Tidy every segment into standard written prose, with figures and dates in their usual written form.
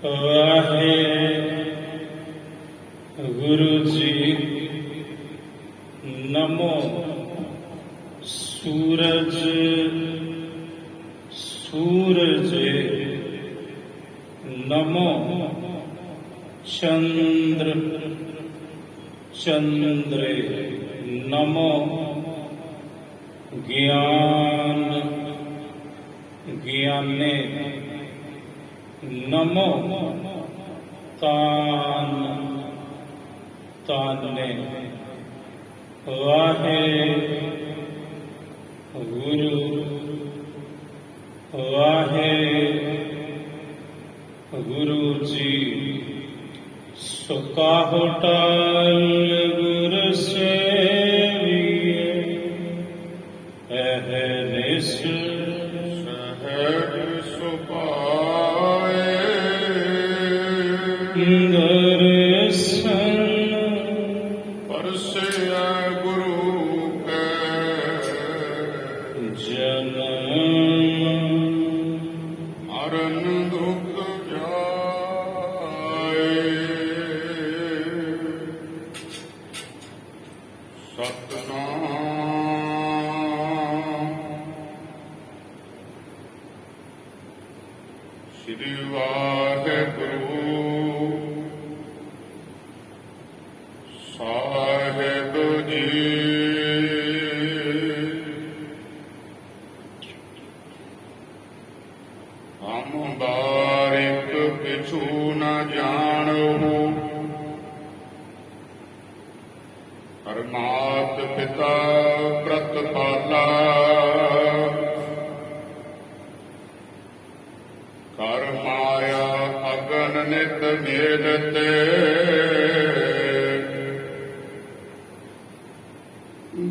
ਵਾਹਿਗੁਰੂ ਜੀ। ਨਮੋ ਸੂਰਜ ਸੂਰਜੇ, ਨਮੋ ਚੰਦਰ ਚੰਦਰੇ, ਨਮੋ ਗਿਆਨ ਗਿਆਨੇ, ਨਮੋ ਤਾਨ ਤਾਨੇ। ਵਾਹਿਗੁਰੂ ਵਾਹਿਗੁਰੂ ਜੀ। ਸੋ ਕਾਹੋ ਟਲ ਗੁਰ ਸੇਵੀਏ, ਅਹਰਨਿਸ ਸਹਿਜ ਸੁਭਾਏ। ਦਰਸ਼ਨ ਪਰਸਿਆ ਗੁਰੂ ਕੈ ਜਨਮ, ਮਰਨ ਦੁਖ ਜਾਏ। ਸਤਿਨਾਮ ਸ੍ਰੀ ਵਾਹਿਗੁਰੂ ਸਾਹਿਬ ਜੀ। ਹਮ ਬਾਰਿਕ ਕਿਛੂ ਨ ਜਾਣੋ, ਪਰਮਾਤ ਪਿਤਾ ਪ੍ਰਤਪਾਲਾ। ਕਰ ਮਾਇਆ ਅਗਨ ਨਿਤ ਮੇਲਤੇ,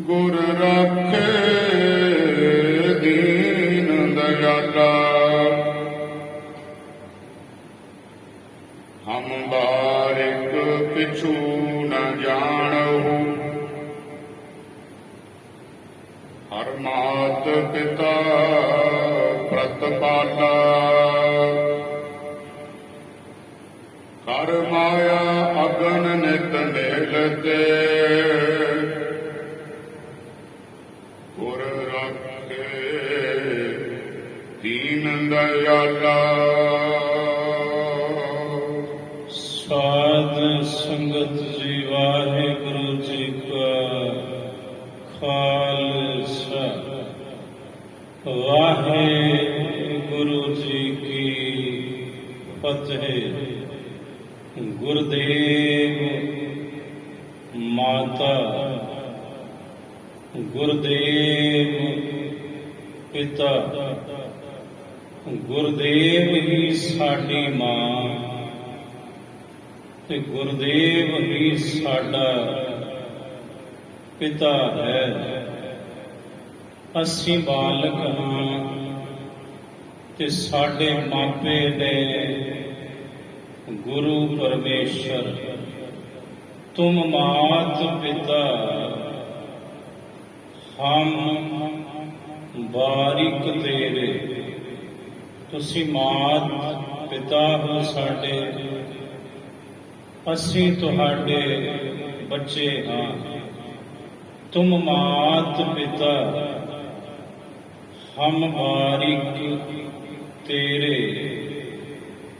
ਗੁਰ ਰਾਖੇ ਦੀਨ ਦਇਆਲਾ। ਹਮ ਬਾਰਿਕ ਕਿਛੂ ਨ ਜਾਣੋ, ਹਰ ਮਾਤ ਪਿਤਾ ਪ੍ਰਤਪਾਲਾ। ਕਰ ਮਾਇਆ ਅਗਨ ਨਿਤ ਮੇਲਤੇ, ਗੁਰ ਰਾਖੇ ਦੀਨ ਦਇਆਲਾ। ਸਾਧ ਸੰਗਤ ਜੀ, ਵਾਹਿਗੁਰੂ ਜੀ ਕਾ ਖਾਲਸਾ, ਵਾਹਿਗੁਰੂ ਜੀ ਕੀ ਫਤਿਹ। ਗੁਰਦੇਵ ਮਾਤਾ, ਗੁਰਦੇਵ ਪਿਤਾ, ਗੁਰਦੇਵ ਹੀ ਸਾਡੀ ਮਾਂ ਤੇ ਗੁਰਦੇਵ ਹੀ ਸਾਡਾ ਪਿਤਾ ਹੈ। ਅਸੀਂ ਬਾਲਕ ਹਾਂ ਤੇ ਸਾਡੇ ਮਾਪੇ ਨੇ ਗੁਰੂ ਪਰਮੇਸ਼ਰ। ਤੁਮ ਮਾਤ ਪਿਤਾ ਹਮ ਬਾਰਿਕ ਤੇਰੇ। ਤੁਸੀਂ ਮਾਤ ਪਿਤਾ ਹੋ ਸਾਡੇ, ਅਸੀਂ ਤੁਹਾਡੇ ਬੱਚੇ ਹਾਂ। ਤੁਮ ਮਾਤ ਪਿਤਾ ਹਮ ਬਾਰਿਕ ਤੇਰੇ,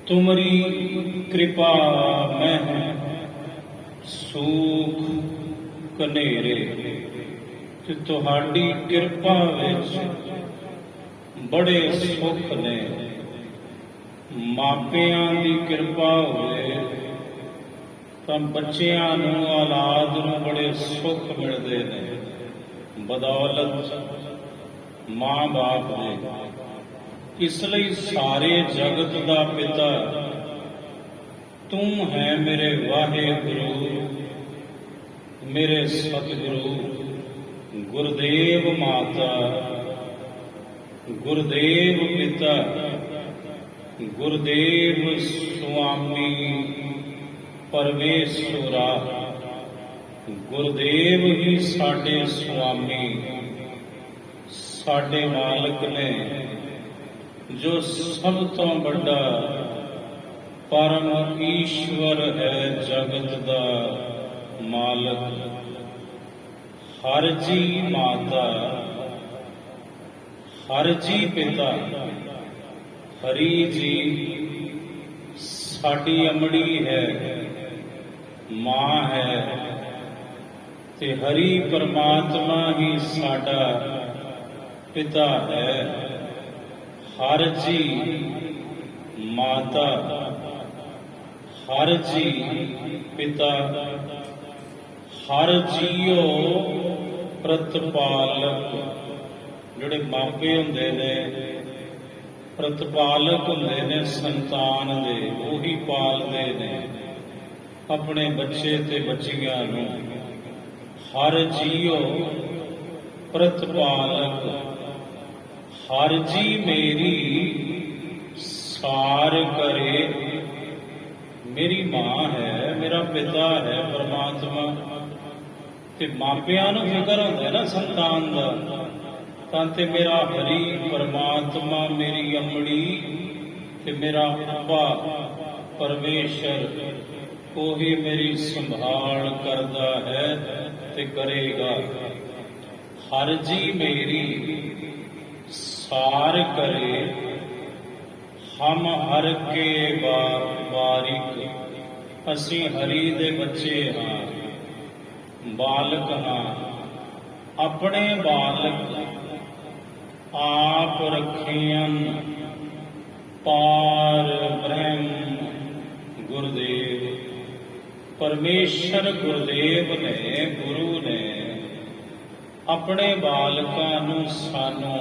ਤੁਮਰੀ ਕਿਰਪਾ ਮਹਿ ਸੂਖ ਕਨੇਰੇ। ਤੇ ਤੁਹਾਡੀ ਕਿਰਪਾ ਵਿੱਚ ਬੜੇ ਸੁੱਖ ਨੇ। ਮਾਪਿਆਂ ਦੀ ਕਿਰਪਾ ਹੋਵੇ ਤਾਂ ਬੱਚਿਆਂ ਨੂੰ, ਔਲਾਦ ਨੂੰ ਬੜੇ ਸੁੱਖ ਮਿਲਦੇ ਨੇ, ਬਦੌਲਤ ਮਾਂ-ਬਾਪ ਦੇ। ਇਸ ਲਈ ਸਾਰੇ ਜਗਤ ਦਾ ਪਿਤਾ ਤੂੰ ਹੈ ਮੇਰੇ ਵਾਹਿਗੁਰੂ, ਮੇਰੇ ਸਤਿਗੁਰੂ। ਗੁਰਦੇਵ ਮਾਤਾ, ਗੁਰਦੇਵ ਪਿਤਾ, ਗੁਰਦੇਵ ਸੁਆਮੀ ਪਰਮੇਸ਼ਵਰਾ। ਗੁਰਦੇਵ ਹੀ ਸਾਡੇ ਸੁਆਮੀ, ਸਾਡੇ ਮਾਲਕ ਨੇ, ਜੋ ਸਭ ਤੋਂ ਵੱਡਾ परम ईश्वर है जगत दा मालक, हर जी माता, हर जी पिता, हरि जी साडी अमड़ी है, मां है, ते हरि परमात्मा ही साडा पिता है। हर जी माता, हर जी पिता, हर जीओ प्रतपालक। ਜਿਹੜੇ ਮਾਪੇ ਹੁੰਦੇ ਨੇ ਪ੍ਰਤਪਾਲਕ ਹੁੰਦੇ ਨੇ ਸੰਤਾਨ ਦੇ, ਉਹੀ ਪਾਲਦੇ ਨੇ ਆਪਣੇ ਬੱਚੇ ਤੇ ਬੱਚੀਆਂ ਨੂੰ। ਹਰ ਜੀਓ ਪ੍ਰਤਪਾਲਕ, ਹਰ ਜੀ ਮੇਰੀ ਸਾਰ ਕਰੇ। ਮੇਰੀ ਮਾਂ ਹੈ, ਮੇਰਾ ਪਿਤਾ ਹੈ ਪਰਮਾਤਮਾ, ਤੇ ਮਾਪਿਆਂ ਨੂੰ ਫਿਕਰ ਹੁੰਦਾ ਨਾ ਸੰਤਾਨ ਦਾ, ਤਾਂ ਤੇ ਮੇਰਾ ਹਰੀ ਪਰਮਾਤਮਾ ਮੇਰੀ ਅੰਮੜੀ ਤੇ ਮੇਰਾ ਅੱਬਾ ਪਰਮੇਸ਼ਰ ਉਹੀ ਮੇਰੀ ਸੰਭਾਲ ਕਰਦਾ ਹੈ ਤੇ ਕਰੇਗਾ। ਹਰ ਜੀ ਮੇਰੀ ਸਾਰ ਕਰੇ, ਹਮ ਹਰ ਕੇ ਵਾਰਿਕ। ਅਸੀਂ ਹਰੀ ਦੇ ਬੱਚੇ ਹਾਂ, ਬਾਲਕ ਹਾਂ। ਆਪਣੇ ਬਾਲਕ आप रखियन पार ब्रह्म गुरुदेव। परमेश्वर गुरुदेव ने, गुरु ने अपने बालकां नूं सानू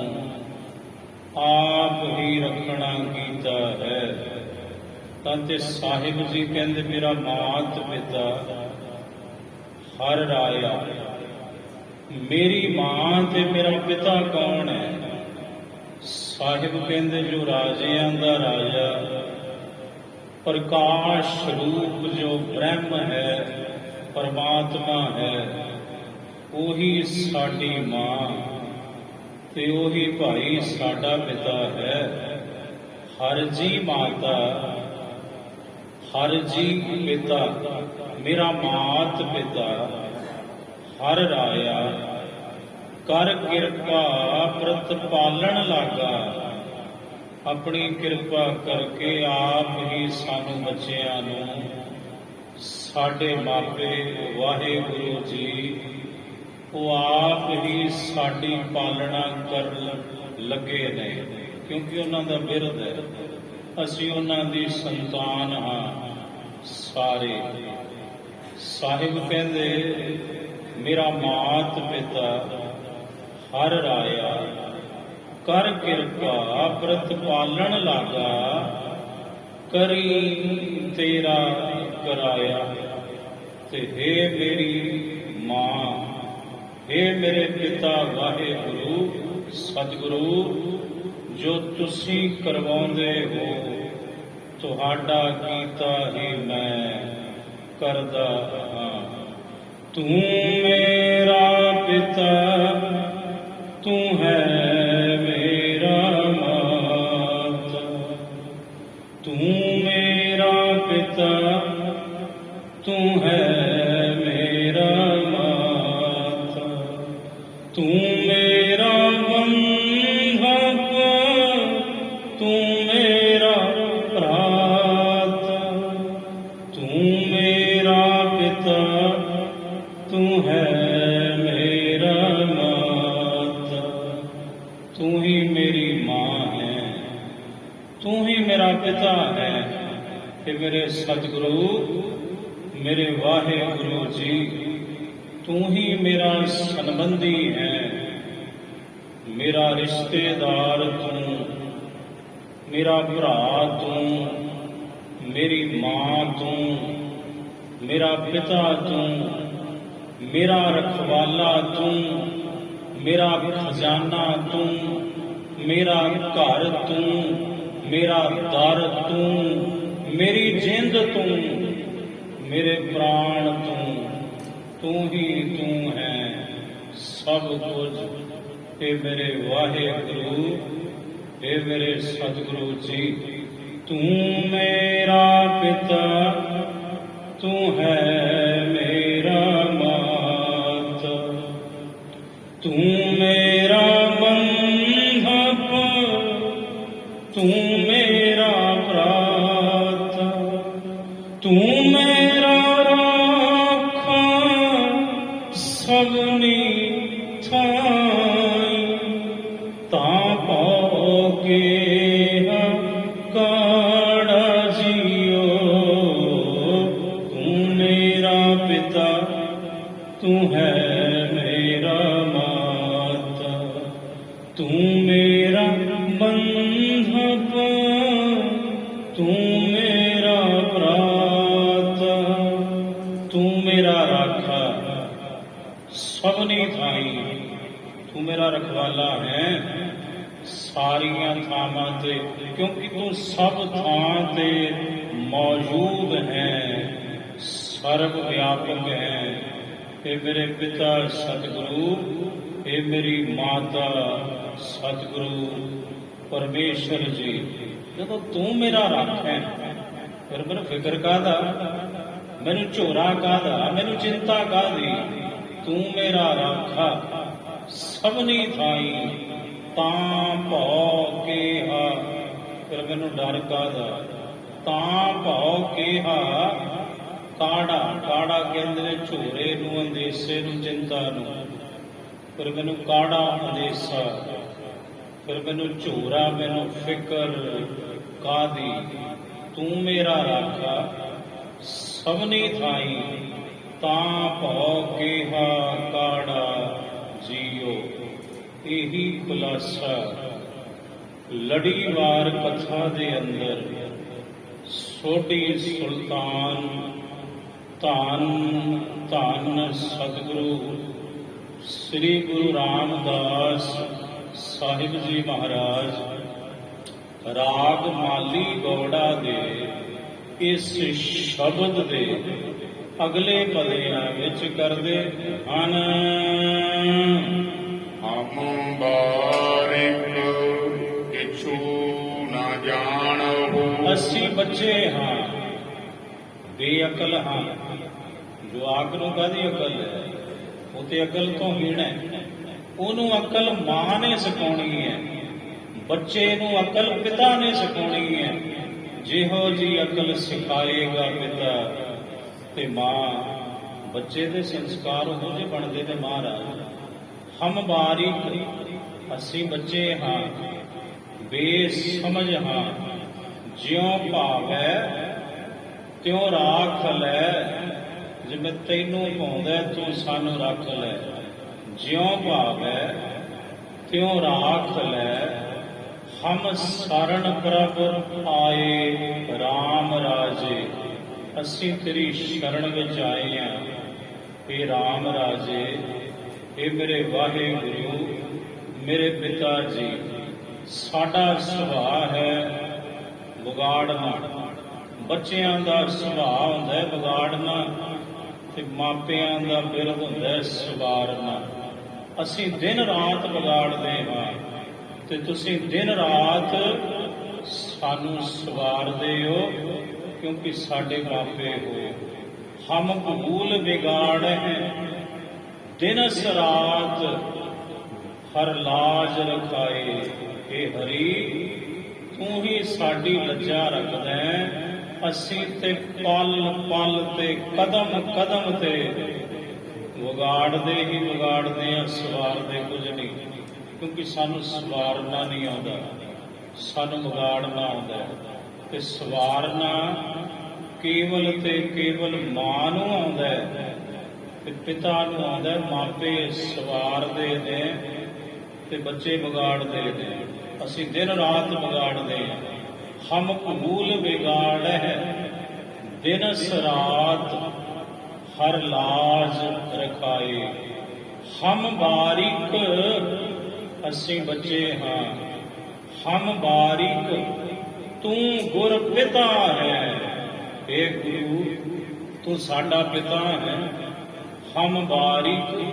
आप ही रखना कीता है। तां ते साहिब जी कहंदे मेरा मात पिता हर राया। मेरी मां ते मेरा पिता कौन है? ਸਾਹਿਬ ਕਹਿੰਦੇ ਜੋ ਰਾਜਿਆਂ ਦਾ ਰਾਜਾ, ਪ੍ਰਕਾਸ਼ ਰੂਪ ਜੋ ਬ੍ਰਹਮ ਹੈ, ਪਰਮਾਤਮਾ ਹੈ, ਉਹੀ ਸਾਡੀ ਮਾਂ ਤੇ ਉਹੀ ਭਾਈ ਸਾਡਾ ਪਿਤਾ ਹੈ। ਹਰ ਜੀ ਮਾਤਾ, ਹਰ ਜੀ ਪਿਤਾ, ਮੇਰਾ ਮਾਤ ਪਿਤਾ ਹਰ ਰਾਇਆ। ਕਰ ਕਿਰਪਾ ਪ੍ਰਤਪਾਲਣ ਲਾਗਾ। ਆਪਣੀ ਕਿਰਪਾ ਕਰਕੇ ਆਪ ਹੀ ਸਾਨੂੰ ਬੱਚਿਆਂ ਨੂੰ, ਸਾਡੇ ਮਾਪੇ ਵਾਹਿਗੁਰੂ ਜੀ, ਉਹ ਆਪ ਹੀ ਸਾਡੀ ਪਾਲਣਾ ਕਰਨ ਲੱਗੇ ਨੇ, ਕਿਉਂਕਿ ਉਹਨਾਂ ਦਾ ਬਿਰਧ ਹੈ। ਅਸੀਂ ਉਹਨਾਂ ਦੀ ਸੰਤਾਨ ਹਾਂ ਸਾਰੇ। ਸਾਹਿਬ ਕਹਿੰਦੇ ਮੇਰਾ ਮਾਤ ਪਿਤਾ ਹਰ ਰਾਇਆ। ਕਰ ਕਿਰਪਾ ਪ੍ਰਤਪਾਲਣ ਲਾਗਾ। ਕਰੀ ਤੇਰਾ ਕਰਾਇਆ। ਤੇ ਹੇ ਮੇਰੀ ਮਾਂ, ਹੇ ਮੇਰੇ ਪਿਤਾ ਵਾਹਿਗੁਰੂ ਸਤਿਗੁਰੂ, ਜੋ ਤੁਸੀਂ ਕਰਵਾਉਂਦੇ ਹੋ ਤੁਹਾਡਾ ਕੀਤਾ ਹੀ ਮੈਂ ਕਰਦਾ ਹਾਂ। ਤੂੰ ਮੇਰਾ ਪਿਤਾ, ਤੂੰ ਹੈ ਮੇਰਾ ਮਾਤਾ। ਤੂੰ ਮੇਰਾ ਪਿਤਾ, ਤੂੰ ਹੈ ਮੇਰਾ ਮਾਤਾ। ਤੂੰ ਮੇਰਾ ਬੰਧਕ, ਤੂੰ ਮੇਰਾ ਭਰਾਤਾ। ਤੂੰ ਮੇਰਾ ਪਿਤਾ, ਤੂੰ ਹੈ ਮੇਰਾ ਮਾਤਾ। ਤੂੰ ਹੀ ਮੇਰੀ ਮਾਂ ਹੈ, ਤੂੰ ਹੀ ਮੇਰਾ ਪਿਤਾ ਹੈ। ਤੇ ਮੇਰੇ ਸਤਿਗੁਰੂ, ਮੇਰੇ ਵਾਹਿਗੁਰੂ ਜੀ, ਤੂੰ ਹੀ ਮੇਰਾ ਸੰਬੰਧੀ ਹੈ, ਮੇਰਾ ਰਿਸ਼ਤੇਦਾਰ ਤੂੰ, ਮੇਰਾ ਭਰਾ ਤੂੰ, ਮੇਰੀ ਮਾਂ ਤੂੰ, ਮੇਰਾ ਪਿਤਾ ਤੂੰ, ਮੇਰਾ ਰਖਵਾਲਾ ਤੂੰ, ਮੇਰਾ ਖਜ਼ਾਨਾ ਤੂੰ, ਮੇਰਾ ਘਰ ਤੂੰ, ਮੇਰਾ ਦਰ ਤੂੰ, ਮੇਰੀ ਜਿੰਦ ਤੂੰ, ਮੇਰੇ ਪ੍ਰਾਣ ਤੂੰ ਹੀ ਤੂੰ ਹੈ ਸਭ ਕੁਝ। ਇਹ ਮੇਰੇ ਵਾਹਿਗੁਰੂ, ਇਹ ਮੇਰੇ ਸਤਿਗੁਰੂ ਜੀ, तू मेरा पिता, तू है मेरा माता, तू मेरा बंधप, तू मेरा भ्राता, तू मेरा राखा सबनी थाई, तापोगे काड़ा जियो। तू मेरा पिता, तू है मेरा माता, तू मेरा बंधप, तू मेरा भ्राता, तू मेरा राखा सबनी थाई, तू मेरा रखवाला है सारियां थावां ते, क्योंकि तू सब थां ते मौजूद है, सर्व व्यापक है। हे मेरे पिता सतगुरु, हे मेरी माता सतगुरु परमेश्वर जी, ਜਦੋਂ ਤੂੰ ਮੇਰਾ ਰੱਖ ਹੈ ਫਿਰ ਮੈਨੂੰ ਫਿਕਰ ਕਾਹਦਾ, ਮੈਨੂੰ ਝੋਰਾ ਕਾਹਦਾ, ਮੈਨੂੰ ਚਿੰਤਾ ਕਾਹਦੀ। ਤੂੰ ਮੇਰਾ ਰਾਖਾ ਸਭਨੀ ਥਾਈ, ਤਾਂ ਭਉ ਕੇਹਾ, ਫਿਰ ਮੈਨੂੰ ਡਰ ਕਾਹਦਾ। ਤਾਂ ਭਉ ਕੇਹਾ, ਕਾੜਾ, ਕਾੜਾ ਕਹਿੰਦੇ ਨੇ ਝੋਰੇ ਨੂੰ, ਅੰਦੇਸੇ ਨੂੰ, ਚਿੰਤਾ ਨੂੰ। ਫਿਰ ਮੈਨੂੰ ਕਾੜਾ ਅੰਦੇਸਾ, ਫਿਰ ਮੈਨੂੰ ਝੋਰਾ, ਮੈਨੂੰ ਫਿਕਰ ਕਾਹਦੀ। ਤੂੰ ਮੇਰਾ ਰਾਖਾ ਸਭਨੀ ਥਾਈ, ਤਾਂ ਭਉ ਕੇਹਾ ਕਾੜਾ ਜੀਓ। ਇਹੀ ਖੁਲਾਸਾ ਲੜੀਵਾਰ ਕਥਾ ਦੇ ਅੰਦਰ ਸੋਢੀ ਸੁਲਤਾਨ ਧੰਨ ਧੰਨ ਸਤਿਗੁਰੂ ਸ੍ਰੀ ਗੁਰੂ ਰਾਮਦਾਸ ਸਾਹਿਬ ਜੀ ਮਹਾਰਾਜ ਰਾਗ ਮਾਲੀ ਗੌੜਾ ਦੇ ਇਸ ਸ਼ਬਦ ਦੇ ਅਗਲੇ ਪਦਿਆਂ ਵਿੱਚ ਕਰਦੇ ਹਨ। ਹਮ ਬਾਰਿਕ ਕਿਛੂ ਨਾ ਜਾਣੋ। ਅਸੀਂ ਬੱਚੇ ਹਾਂ, ਬੇਅਕਲ ਹਾਂ। ਜੋ ਆਗ ਨੂੰ ਕਾਹਦੀ ਅਕਲ ਹੈ, ਉਹ ਤੇ ਅਕਲ ਤੋਂ ਹੀਣ ਹੈ। ਉਹਨੂੰ ਅਕਲ ਮਾਂ ਨੇ ਸਿਖਾਉਣੀ ਹੈ, ਬੱਚੇ ਨੂੰ ਅਕਲ ਪਿਤਾ ਨੇ ਸਿਖਾਉਣੀ ਹੈ। ਜਿਹੋ ਜੀ ਅਕਲ ਸਿਖਾਏਗਾ ਪਿਤਾ ਤੇ ਮਾਂ, ਬੱਚੇ ਦੇ ਸੰਸਕਾਰ ਉਹੋ ਜਿਹੇ ਬਣਦੇ ਨੇ ਮਹਾਰਾਜ। ਹਮ ਬਾਰੀਕ, ਅਸੀਂ ਬੱਚੇ ਹਾਂ, ਬੇਸਮਝ ਹਾਂ। ਜਿਉਂ ਭਾਵੈ ਤਿਉਂ ਰਾਖ ਲੈ, ਜਿਵੇਂ ਤੈਨੂੰ ਪਾਉਂਦਾ ਤੂੰ ਸਾਨੂੰ ਰੱਖ ਲੈ। ਜਿਉਂ ਭਾਵੈ ਤਿਉਂ ਰਾਖ ਲੈ, ਹਮ ਸਰਣ ਪ੍ਰਭ ਆਏ RAM ਰਾਜੇ। ਅਸੀਂ ਤੇਰੀ ਸ਼ਰਨ ਵਿੱਚ ਆਏ ਹਾਂ, हे RAM ਰਾਜੇ। हे ਮੇਰੇ ਵਾਹਿਗੁਰੂ, ਮੇਰੇ ਪਿਤਾ ਜੀ, ਸਾਡਾ ਸੁਭਾਅ ਹੈ ਵਿਗਾੜਨਾ। ਬੱਚਿਆਂ ਦਾ ਸੁਭਾਅ ਹੁੰਦਾ ਹੈ ਵਿਗਾੜਨਾ, ਤੇ ਮਾਪਿਆਂ ਦਾ ਬਿਰਧ ਹੁੰਦਾ ਹੈ ਸਵਾਰਨਾ। ਅਸੀਂ ਦਿਨ ਰਾਤ ਵਿਗਾੜਦੇ ਹਾਂ, ਤੇ ਤੁਸੀਂ ਦਿਨ ਰਾਤ ਸਾਨੂੰ ਸਵਾਰਦੇ ਹੋ, ਕਿਉਂਕਿ ਸਾਡੇ ਮਾਪੇ ਹੋ। ਹਮ ਭੂਲ ਵਿਗਾੜ ਹੈ ਦਿਨਸ ਰਾਤ, ਹਰ ਲਾਜ ਰਖਾਏ। हे ਹਰੀ, ਤੂੰ ਹੀ ਸਾਡੀ ਲੱਜਾ ਰੱਖਦਾ ਹੈ। ਅਸੀਂ ਤੇ ਪਲ ਪਲ ਤੇ ਕਦਮ ਕਦਮ ਤੇ ਵਿਗਾੜਦੇ ਹੀ ਵਿਗਾੜਦੇ ਹਾਂ, ਸਵਾਰਦੇ ਕੁਝ ਨਹੀਂ। ਕਿਉਂਕਿ ਸਾਨੂੰ ਸਵਾਰਨਾ ਨਹੀਂ ਆਉਂਦਾ, ਸਾਨੂੰ ਵਿਗਾੜਨਾ ਆਉਂਦਾ ਹੈ। ਤੇ ਸਵਾਰਨਾ ਕੇਵਲ ਤੇ ਕੇਵਲ ਮਾਂ ਨੂੰ ਆਉਂਦਾ ਹੈ, ਤੇ ਪਿਤਾ ਨੂੰ ਆਉਂਦਾ ਹੈ। ਮਾਪੇ ਸਵਾਰਦੇ ਨੇ ਤੇ ਬੱਚੇ ਵਿਗਾੜਦੇ ਨੇ। ਅਸੀਂ ਦਿਨ ਰਾਤ ਵਿਗਾੜਦੇ ਹਾਂ। ਹਮ ਭੂਲ ਵਿਗਾੜ ਹੈ ਦਿਨਸ ਰਾਤ, ਹਰ ਲਾਜ ਰਖਾਏ। ਹਮ ਬਾਰੀਕ, ਅਸੀਂ ਬੱਚੇ ਹਾਂ। ਹਮ ਬਾਰੀਕ, ਤੂੰ ਗੁਰ ਪਿਤਾ ਹੈ। हे ਗੁਰੂ, ਤੂੰ ਸਾਡਾ ਪਿਤਾ ਹੈ। ਹਮ ਬਾਰੀਕ,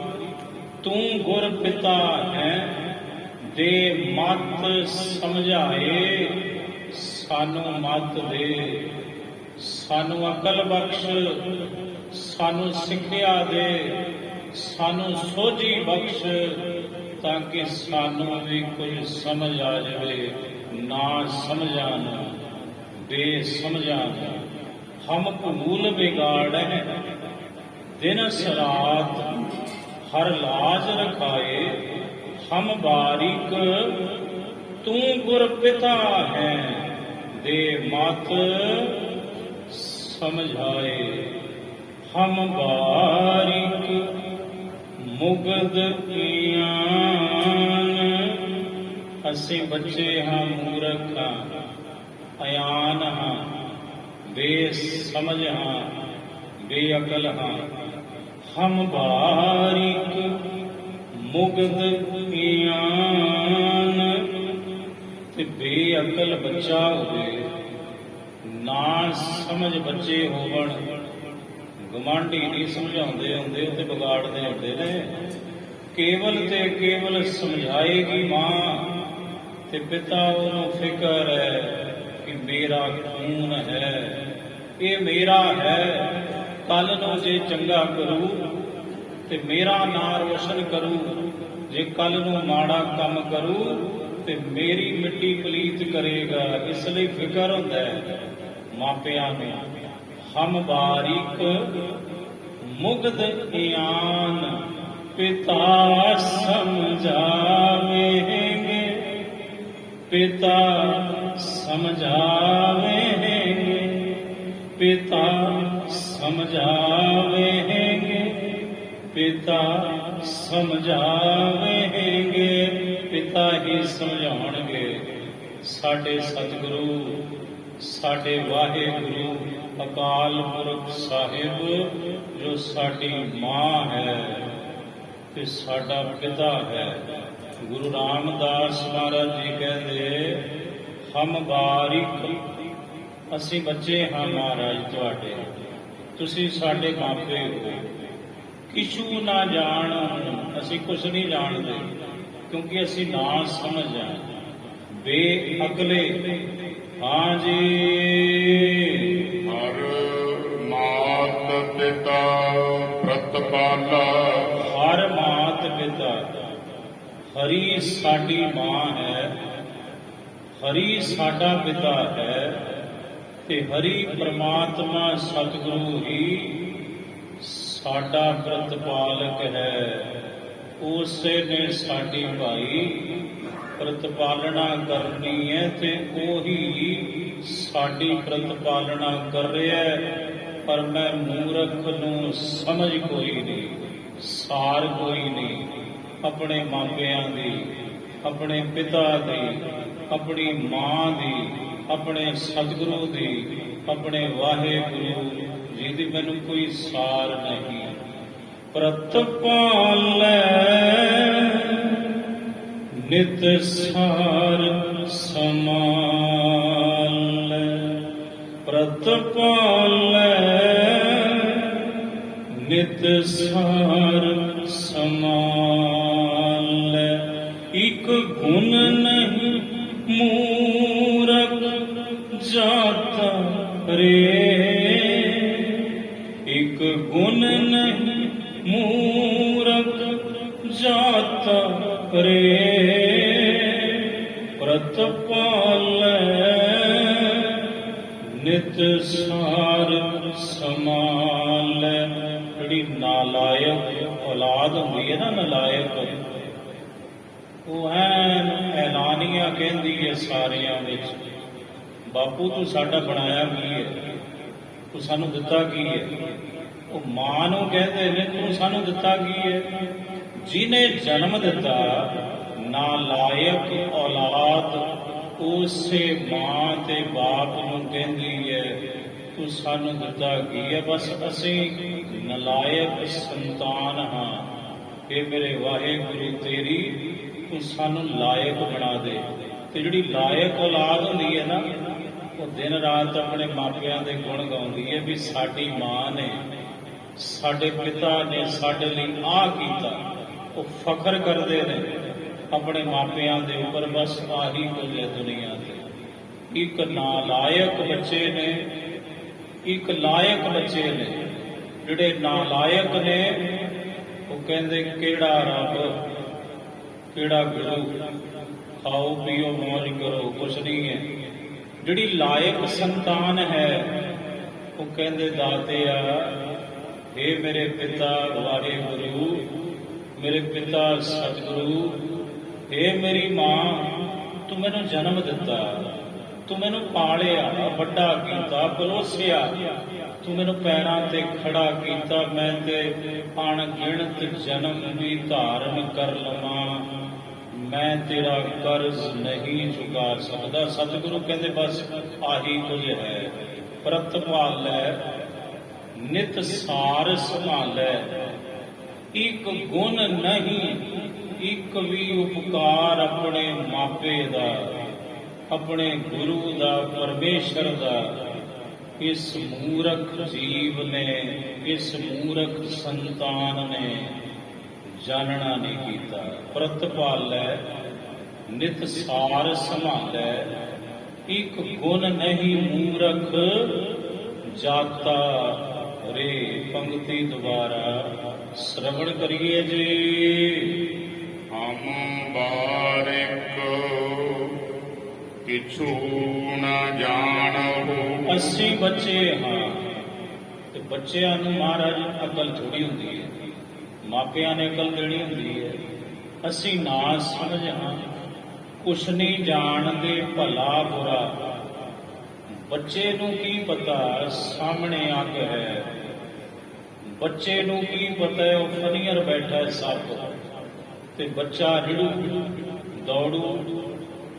ਤੂੰ ਗੁਰ ਪਿਤਾ ਹੈ। ਦੇ ਮਤ ਸਮਝਾਏ ਸਾਨੂੰ ਮੱਤ ਦੇ, ਸਾਨੂੰ ਅਕਲ ਬਖਸ਼, ਸਾਨੂੰ ਸਿੱਖਿਆ ਦੇ, ਸਾਨੂੰ ਸੋਝੀ ਬਖਸ਼, ਤਾਂ ਕਿ ਸਾਨੂੰ ਵੀ ਕੁਝ ਸਮਝ ਆ ਜਾਵੇ। ਨਾ ਸਮਝਾਨ ਬੇਸਮਝਾਨ ਹਮ ਭੂਲ ਬਿਗਾੜੈ, ਦਿਨਸ ਰਾਤ ਹਰ ਲਾਜ ਰਖਾਏ। ਹਮ ਬਾਰਿਕ ਤੂੰ ਗੁਰ ਪਿਤਾ ਹੈ, ਦੇ ਮਤ ਸਮਝਾਏ। ਹਮ ਬਾਰਿਕ ਮੁਗਧ ਗਿਆਨ, ਅਸੀਂ ਬੱਚੇ ਹਾਂ, ਮੂਰਖ ਹਾਂ, ਅਯਾਨ ਹਾਂ, ਬੇਸਮਝ ਹਾਂ, ਬੇਅਕਲ ਹਾਂ। ਹਮ ਬਾਰਿਕ ਮੁਗਧ ਗਿਆਨ, ਤੇ ਬੇਅਕਲ ਬੱਚਾ ਹੋਵੇ, ਨਾ ਸਮਝ ਬੱਚੇ ਹੋਵਣ। ਗੁਆਂਢੀ ਨਹੀਂ ਸਮਝਾਉਂਦੇ ਹੁੰਦੇ ਤੇ ਵਿਗਾੜਦੇ ਹੁੰਦੇ ਨੇ। ਕੇਵਲ ਤੇ ਕੇਵਲ ਸਮਝਾਏਗੀ ਮਾਂ, ਤੇ ਪਿਤਾ ਉਹਨੂੰ ਫਿਕਰ ਹੈ ਕਿ ਮੇਰਾ ਖੂਨ ਹੈ, ਇਹ ਮੇਰਾ ਹੈ, ਕੱਲ ਨੂੰ ਜੇ ਚੰਗਾ ਕਰੂ ਤੇ ਮੇਰਾ ਨਾਂ ਰੋਸ਼ਨ ਕਰੂ, ਜੇ ਕੱਲ ਨੂੰ ਮਾੜਾ ਕੰਮ ਕਰੂ ਤੇ ਮੇਰੀ ਮਿੱਟੀ ਪਲੀਤ ਕਰੇਗਾ। ਇਸ ਲਈ ਫਿਕਰ ਹੁੰਦਾ ਹੈ ਮਾਪਿਆਂ ਨੂੰ। ਹਮ ਬਾਰਿਕ ਮੁਗਧ ਗਿਆਨ, ਪਿਤਾ ਸਮਝਾਵੇਂਗੇ, ਪਿਤਾ ਸਮਝਾਵੇਂਗੇ, ਪਿਤਾ ਸਮਝਾਵੇਂਗੇ, ਪਿਤਾ ਸਮਝਾਵੇਂਗੇ। ਪਿਤਾ ਹੀ ਸਮਝਾਉਣਗੇ। ਸਾਡੇ ਸਤਿਗੁਰੂ, ਸਾਡੇ ਵਾਹਿਗੁਰੂ ਅਕਾਲ ਪੁਰਖ ਸਾਹਿਬ, ਜੋ ਸਾਡੀ ਮਾਂ ਹੈ ਤੇ ਸਾਡਾ ਪਿਤਾ ਹੈ। ਗੁਰੂ ਰਾਮਦਾਸ ਮਹਾਰਾਜ ਜੀ ਕਹਿੰਦੇ, ਹਮ ਬਾਰਿਕ, ਅਸੀਂ ਬੱਚੇ ਹਾਂ ਮਹਾਰਾਜ ਤੁਹਾਡੇ, ਤੁਸੀਂ ਸਾਡੇ ਮਾਪੇ ਹੋ। ਕਿਛੂ ਨਾ ਜਾਣ, ਅਸੀਂ ਕੁਛ ਨਹੀਂ ਜਾਣਦੇ, ਕਿਉਂਕਿ ਅਸੀਂ ਨਾ ਸਮਝ ਆ, ਬੇਅਕਲੇ ਹਾਂ ਜੀ। ਹਰ ਮਾਤ ਪਿਤਾ ਪ੍ਰਤਪਾਲਾ, ਹਰ ਮਾਤ ਪਿਤਾ, ਹਰੀ ਸਾਡੀ ਮਾਂ ਹੈ, ਹਰੀ ਸਾਡਾ ਪਿਤਾ ਹੈ, ਤੇ ਹਰੀ ਪ੍ਰਮਾਤਮਾ ਸਤਿਗੁਰੂ ਹੀ ਸਾਡਾ ਪ੍ਰਤਪਾਲਕ ਹੈ। ਉਸੇ ਨੇ ਸਾਡੀ ਭਾਈ ਪ੍ਰਤਪਾਲਣਾ ਕਰਨੀ ਹੈ, ਤੇ ਉਹੀ ਸਾਡੀ ਪ੍ਰਤਪਾਲਣਾ ਕਰ ਰਿਹਾ ਹੈ। ਪਰ ਮੈਂ ਮੂਰਖ ਨੂੰ ਸਮਝ ਕੋਈ ਨਹੀਂ, ਸਾਰ ਕੋਈ ਨਹੀਂ ਆਪਣੇ ਮਾਪਿਆਂ ਦੀ, ਆਪਣੇ ਪਿਤਾ ਦੀ, ਆਪਣੀ ਮਾਂ ਦੀ, ਆਪਣੇ ਸਤਿਗੁਰੂ ਦੀ, ਆਪਣੇ ਵਾਹਿਗੁਰੂ ਜੀ ਦੀ ਮੈਨੂੰ ਕੋਈ ਸਾਰ ਨਹੀਂ। ਪ੍ਰਤਪਾਲੈ ਨਿਤ ਸਾਰ ਸਮਾਲੈ, ਪ੍ਰਤਪਾਲੈ ਨਿਤ ਸਾਰ ਸਮਾਲੈ। ਇਕ ਗੁਣ ਨਹੀਂ ਮੂਰਖ ਜਾਤਾ ਰੇ, ਇਕ ਗੁਣ ਨਹੀਂ ਮੂਰਖ ਜਾਤਾ ਰੇ। ਪ੍ਰਤਪਾਲੈ ਨਿਤ ਸਾਰ ਸਮਾਲੈ। ਜਿਹੜੀ ਨਾਲਾਇਕ ਔਲਾਦ ਹੁੰਦੀ ਹੈ ਨਾ, ਨਲਾਇਕ, ਉਹ ਐਨ ਐਲਾਨੀਆਂ ਕਹਿੰਦੀ ਹੈ ਸਾਰਿਆਂ ਵਿੱਚ, ਬਾਪੂ ਤੂੰ ਸਾਡਾ ਬਣਾਇਆ ਕੀ ਹੈ, ਤੂੰ ਸਾਨੂੰ ਦਿੱਤਾ ਕੀ ਹੈ। ਉਹ ਮਾਂ ਨੂੰ ਕਹਿੰਦੇ ਨੇ ਤੂੰ ਸਾਨੂੰ ਦਿੱਤਾ ਕੀ ਹੈ। ਜਿਹਨੇ ਜਨਮ ਦਿੱਤਾ ਨਾਲਾਇਕ ਔਲਾਦ, ਉਸੇ ਮਾਂ ਤੇ ਬਾਪ ਨੂੰ ਕਹਿੰਦੀ ਹੈ ਤੂੰ ਸਾਨੂੰ ਦਿੱਤਾ ਕੀ ਹੈ। ਬਸ ਅਸੀਂ ਨਲਾਇਕ ਸੰਤਾਨ ਹਾਂ, ਇਹ ਮੇਰੇ ਵਾਹਿਗੁਰੂ ਤੇਰੀ ਤੂੰ ਸਾਨੂੰ ਲਾਇਕ ਬਣਾ ਦੇ। ਤੇ ਜਿਹੜੀ ਲਾਇਕ ਔਲਾਦ ਹੁੰਦੀ ਹੈ ਨਾ, ਉਹ ਦਿਨ ਰਾਤ ਆਪਣੇ ਮਾਪਿਆਂ ਦੇ ਗੁਣ ਗਾਉਂਦੀ ਹੈ ਵੀ ਸਾਡੀ ਮਾਂ ਨੇ, ਸਾਡੇ ਪਿਤਾ ਨੇ ਸਾਡੇ ਲਈ ਆਹ ਕੀਤਾ। ਉਹ ਫਖਰ ਕਰਦੇ ਨੇ ਆਪਣੇ ਮਾਪਿਆਂ ਦੇ ਉੱਪਰ। ਬਸ ਆਹੀ ਕੁਝ ਹੈ ਦੁਨੀਆ ਤੇ। ਇੱਕ ਨਾਲਾਇਕ ਬੱਚੇ ਨੇ, ਇੱਕ ਲਾਇਕ ਬੱਚੇ ਨੇ। ਜਿਹੜੇ ਨਾਲਾਇਕ ਨੇ ਉਹ ਕਹਿੰਦੇ ਕਿਹੜਾ ਰੱਬ, ਕਿਹੜਾ ਗੁਰੂ, ਖਾਓ ਪੀਓ ਮੌਜ ਕਰੋ, ਕੁਛ ਨਹੀਂ ਹੈ। ਜਿਹੜੀ ਲਾਇਕ ਸੰਤਾਨ ਹੈ ਉਹ ਕਹਿੰਦੇ ਦਾਤਿਆ, हे ਮੇਰੇ ਪਿਤਾ ਵਾਹਿਗੁਰੂ, ਮੇਰੇ ਪਿਤਾ ਸਤਿਗੁਰੂ, हे ਮੇਰੀ ਮਾਂ, ਤੂੰ ਮੈਨੂੰ ਜਨਮ ਦਿੱਤਾ, ਤੂੰ ਮੈਨੂੰ ਪਾਲਿਆ, ਵੱਡਾ ਕੀਤਾ, ਪਲੋਸਿਆ, ਤੂੰ ਮੈਨੂੰ ਪੈਰਾਂ ਤੇ ਖੜਾ ਕੀਤਾ, ਮੈਂ ਤੇ ਅਣਗਿਣਤ ਜਨਮ ਵੀ ਧਾਰਨ ਕਰ ਲਵਾਂ, ਮੈਂ ਤੇਰਾ ਕਰਜ਼ ਨਹੀਂ ਚੁਕਾ ਸਕਦਾ। ਸਤਿਗੁਰੂ ਕਹਿੰਦੇ ਬਸ ਆਹੀ ਕੁਝ ਹੈ। ਪ੍ਰਤਪਾਲੈ ਨਿਤ ਸਾਰ ਸੰਭਾਲੈ, ਇੱਕ ਗੁਣ ਨਹੀਂ, ਇੱਕ ਵੀ ਉਪਕਾਰ ਆਪਣੇ ਮਾਪੇ ਦਾ, ਆਪਣੇ ਗੁਰੂ ਦਾ, ਪਰਮੇਸ਼ਰ ਦਾ ਇਸ ਮੂਰਖ ਜੀਵ ਨੇ, ਇਸ ਮੂਰਖ ਸੰਤਾਨ ਨੇ ਜਾਣਨਾ ਨਹੀਂ ਕੀਤਾ। ਪ੍ਰਤਪਾਲੈ ਨਿਤ ਸਾਰ ਸੰਭਾਲੈ, ਇੱਕ ਗੁਣ ਨਹੀਂ ਮੂਰਖ ਜਾਤਾ ਰੇ। ਪੰਕਤੀ ਦੁਬਾਰਾ ਸ਼ਰਵਣ ਕਰੀਏ ਜੀ। ਹਮ ਬਾਰਿਕ ਕਿਛੂ ਨਾ ਜਾਣਹੁ। ਅਸੀਂ ਬੱਚੇ ਹਾਂ ਤੇ ਬੱਚਿਆਂ ਨੂੰ ਮਹਾਰਾਜ ਅਕਲ ਥੋੜੀ ਹੁੰਦੀ ਹੈ, ਮਾਪਿਆਂ ਨੇ ਅਕਲ ਦੇਣੀ ਹੁੰਦੀ ਹੈ। ਅਸੀਂ ਨਾ ਸਮਝ ਹਾਂ, ਕੁਛ ਨਹੀਂ ਜਾਣਦੇ ਭਲਾ ਬੁਰਾ। ਬੱਚੇ ਨੂੰ ਕੀ ਪਤਾ ਸਾਹਮਣੇ ਅੱਗ ਹੈ, ਬੱਚੇ ਨੂੰ ਕੀ ਪਤਾ ਉਹ ਫਨੀਅਰ ਬੈਠਾ ਸੱਪ, ਤੇ ਬੱਚਾ ਰਿੜੂ ਦੌੜੂ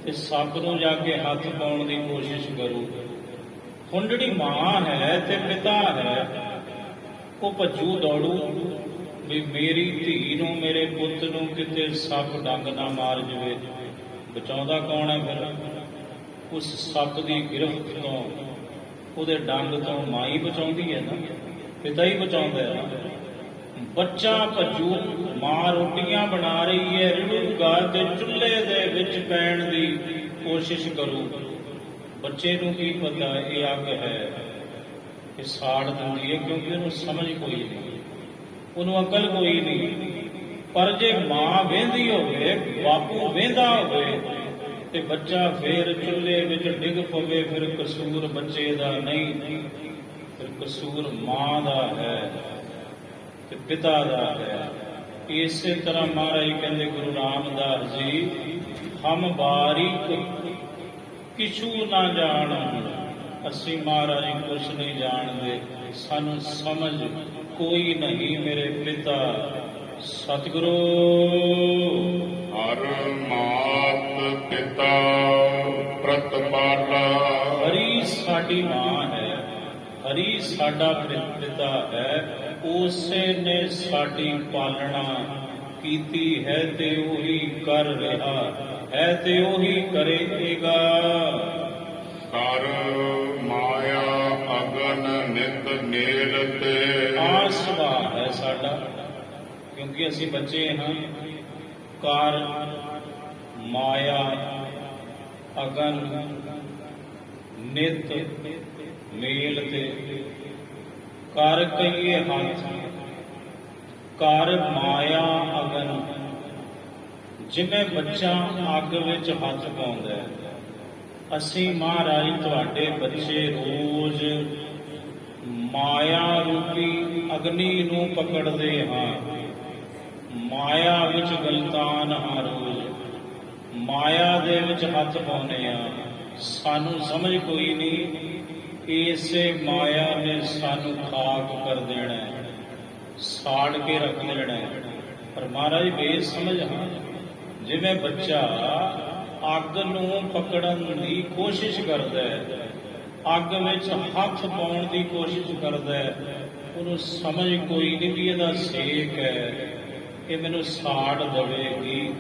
ਤੇ ਸੱਪ ਨੂੰ ਜਾ ਕੇ ਹੱਥ ਪਾਉਣ ਦੀ ਕੋਸ਼ਿਸ਼ ਕਰੂ। ਹੁਣ ਜਿਹੜੀ ਮਾਂ ਹੈ ਤੇ ਪਿਤਾ ਹੈ ਉਹ ਭੱਜੂ ਦੌੜੂ ਵੀ ਮੇਰੀ ਧੀ ਨੂੰ, ਮੇਰੇ ਪੁੱਤ ਨੂੰ ਕਿਤੇ ਸੱਪ ਡੰਗ ਨਾ ਮਾਰ ਜਾਵੇ। ਬਚਾਉਂਦਾ ਕੌਣ ਹੈ ਫਿਰ? ਉਸ ਸੱਪ ਦੀ ਗਿਰਫਤ ਤੋਂ, ਉਹਦੇ ਡੰਗ ਤੋਂ ਮਾਂ ਹੀ ਬਚਾਉਂਦੀ ਹੈ ਨਾ, ਪਿਤਾ ਹੀ ਬਚਾਉਂਦਾ ਹੈ ਨਾ। ਬੱਚਾ ਭੱਜੂ, ਮਾਂ ਰੋਟੀਆਂ ਬਣਾ ਰਹੀ ਹੈ, ਰਿੜੂਗਾ ਤੇ ਚੁੱਲ੍ਹੇ ਦੇ ਵਿੱਚ ਪੈਣ ਦੀ ਕੋਸ਼ਿਸ਼ ਕਰੂ। ਬੱਚੇ ਨੂੰ ਕੀ ਪਤਾ ਇਹ ਅੱਗ ਹੈ, ਇਹ ਸਾੜ ਦਿੰਦੀ ਹੈ, ਕਿਉਂਕਿ ਉਹਨੂੰ ਸਮਝ ਕੋਈ ਨਹੀਂ, ਉਹਨੂੰ ਅਕਲ ਕੋਈ ਨਹੀਂ। ਪਰ ਜੇ ਮਾਂ ਵਹਿੰਦੀ ਹੋਵੇ, ਬਾਪੂ ਵਹਿੰਦਾ ਹੋਵੇ ਤੇ ਬੱਚਾ ਫੇਰ ਚੁੱਲ੍ਹੇ ਵਿੱਚ ਡਿੱਗ ਪਵੇ, ਫਿਰ ਕਸੂਰ ਬੱਚੇ ਦਾ ਨਹੀਂ, ਫਿਰ ਕਸੂਰ ਮਾਂ ਦਾ ਹੈ ਤੇ ਪਿਤਾ ਦਾ ਹੈ। ਇਸੇ ਤਰ੍ਹਾਂ ਮਹਾਰਾਜ ਕਹਿੰਦੇ ਗੁਰੂ ਰਾਮਦਾਸ ਜੀ, ਹਮ ਬਾਰੀਕ ਕਿਛੂ ਨਾ ਜਾਣਹੁ। ਅਸੀਂ ਮਹਾਰਾਜ ਕੁਛ ਨਹੀਂ ਜਾਣਦੇ, ਸਾਨੂੰ ਸਮਝ ਕੋਈ ਨਹੀਂ। ਮੇਰੇ ਪਿਤਾ ਸਤਿਗੁਰੂ ਹਰ ਮਾਤ ਪਿਤਾ ਪ੍ਰਤਪਾਲਾ। ਹਰੀ ਸਾਡੀ ਮਾਂ ਹੈ, ਹਰੀ ਸਾਡਾ ਪਿਤਾ ਹੈ। ਉਸੇ ਨੇ ਸਾਡੀ ਪਾਲਣਾ ਕੀਤੀ ਹੈ ਤੇ ਉਹੀ ਕਰ ਰਿਹਾ ਹੈ ਤੇ ਉਹੀ ਕਰੇਗਾ। ਕਰ ਮਾਇਆ ਅਗਨ ਨਿਤ ਨੇਲ ਤੇ। ਆਹ ਸੁਭਾਅ ਹੈ ਸਾਡਾ, ਕਿਉਂਕਿ ਅਸੀਂ ਬੱਚੇ ਹਾਂ। ਕਰ ਮਾਇਆ ਅਗਨ ਨਿਤ ਮੇਲ ਤੇ। ਕਰ ਕਹੀਏ ਹੱਥ, ਕਰ ਮਾਇਆ ਅਗਨ। ਜਿਵੇਂ ਬੱਚਾ ਅੱਗ ਵਿੱਚ ਹੱਥ ਪਾਉਂਦਾ ਹੈ, ਅਸੀਂ ਮਹਾਰਾਜ ਤੁਹਾਡੇ ਬੱਚੇ ਰੋਜ਼ ਮਾਇਆ ਰੂਪੀ ਅਗਨੀ ਨੂੰ ਪਕੜਦੇ ਹਾਂ, ਮਾਇਆ ਵਿੱਚ ਗਲਤਾਨ ਹਾਂ, ਰੋਜ਼ ਮਾਇਆ ਦੇ ਵਿੱਚ ਹੱਥ ਪਾਉਂਦੇ ਹਾਂ। ਸਾਨੂੰ ਸਮਝ ਕੋਈ ਨਹੀਂ, ਇਸੇ ਮਾਇਆ ਨੇ ਸਾਨੂੰ ਖਾਕ ਕਰ ਦੇਣਾ, ਸਾੜ ਕੇ ਰੱਖ ਦੇਣਾ। ਪਰ ਮਹਾਰਾਜ ਬੇਸਮਝ ਹਾਂ। ਜਿਵੇਂ ਬੱਚਾ ਅੱਗ ਨੂੰ ਪਕੜਨ ਦੀ ਕੋਸ਼ਿਸ਼ ਕਰਦਾ ਹੈ, ਅੱਗ ਵਿੱਚ ਹੱਥ ਪਾਉਣ ਦੀ ਕੋਸ਼ਿਸ਼ ਕਰਦਾ ਹੈ, ਉਹਨੂੰ ਸਮਝ ਕੋਈ ਨਹੀਂ ਵੀ ਇਹਦਾ ਸੇਕ ਹੈ, ਇਹ ਮੈਨੂੰ ਸਾੜ ਦੇਵੇਗੀ।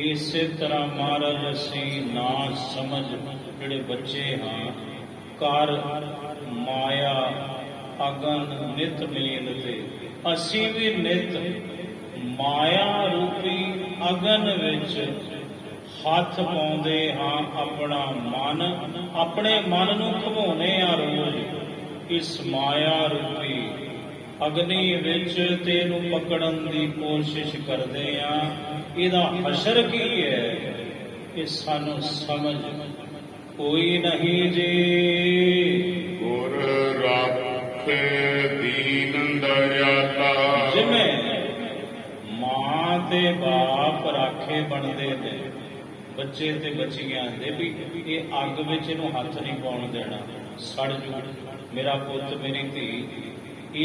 ਇਸੇ ਤਰ੍ਹਾਂ ਮਹਾਰਾਜ ਅਸੀਂ ਨਾ ਸਮਝ ਜਿਹੜੇ ਬੱਚੇ ਹਾਂ, ਕਰ ਮਾਇਆ ਅਗਨ ਨਿਤ ਮੇਲ ਤੇ। ਅਸੀਂ ਵੀ ਨਿਤ ਮਾਇਆ ਰੂਪੀ ਅਗਨ ਵਿੱਚ ਹੱਥ ਪਾਉਂਦੇ ਹਾਂ ਆਪਣਾ ਮਨ, ਆਪਣੇ ਮਨ ਨੂੰ ਘਮਾਉਨੇ ਆ ਰੋਜ਼ ਇਸ ਮਾਇਆ ਰੂਪੀ ਅਗਨੀ ਵਿੱਚ ਤੇ ਇਹਨੂੰ ਪਕੜਨ ਦੀ ਕੋਸ਼ਿਸ਼ ਕਰਦੇ ਆ। ਇਹਦਾ ਹਸ਼ਰ ਕੀ ਹੈ ਇਹ ਸਾਨੂੰ ਸਮਝ ਕੋਈ ਨਹੀਂ ਜੀ। ਗੁਰ ਰਾਖੇ ਦੀਨ ਦਇਆਲਾ। ਜਿਵੇਂ ਮਾਂ ਤੇ ਬਾਪ ਰਾਖੇ ਬਣਦੇ ਨੇ ਬੱਚੇ ਤੇ ਬੱਚੀਆਂ ਦੇ ਵੀ ਇਹ ਅੱਗ ਵਿੱਚ ਇਹਨੂੰ ਹੱਥ ਨਹੀਂ ਪਾਉਣ ਦੇਣਾ, ਸੜ ਜੂ ਮੇਰਾ ਪੁੱਤ ਮੇਰੀ ਧੀ।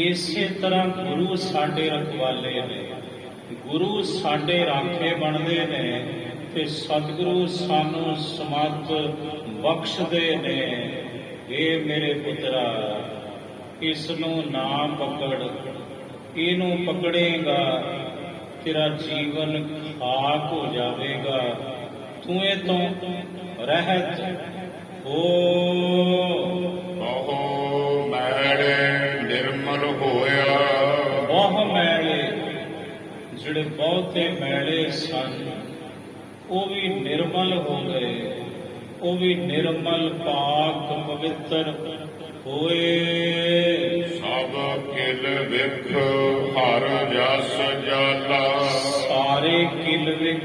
ਇਸੇ ਤਰ੍ਹਾਂ ਗੁਰੂ ਸਾਡੇ ਰਖਵਾਲੇ ਨੇ, ਗੁਰੂ ਸਾਡੇ ਰਾਖੇ ਬਣਦੇ ਨੇ ਤੇ ਸਤਿਗੁਰੂ ਸਾਨੂੰ ਸਮੱਤ ਬਖਸ਼ਦੇ ਨੇ। ਇਹ ਮੇਰੇ ਪੁੱਤਰਾ ਇਸ ਨੂੰ ਨਾ ਪਕੜ, ਇਹਨੂੰ ਪਕੜੇਗਾ ਤੇਰਾ ਜੀਵਨ ਖਾਕ ਹੋ ਜਾਵੇਗਾ, ਤੂੰ ਇਹ ਤੋਂ ਰਹਿਤ ਹੋ। ਬਹੁ ਮੈਲੇ ਨਿਰਮਲ ਹੋਇਆ। ਬਹੁ ਮੈਲੇ, ਜਿਹੜੇ ਬਹੁਤੇ ਮੈਲੇ ਸਨ ਉਹ ਵੀ ਨਿਰਮਲ ਹੋ ਗਏ, ਉਹ ਵੀ ਨਿਰਮਲ ਪਾਕ ਪਵਿੱਤਰ ਹੋਏ। ਸਭ ਕਿਲ ਵਿਖ ਹਰ ਜਸ ਜਾਲਾ। ਸਾਰੇ ਕਿਲ ਵਿਖ,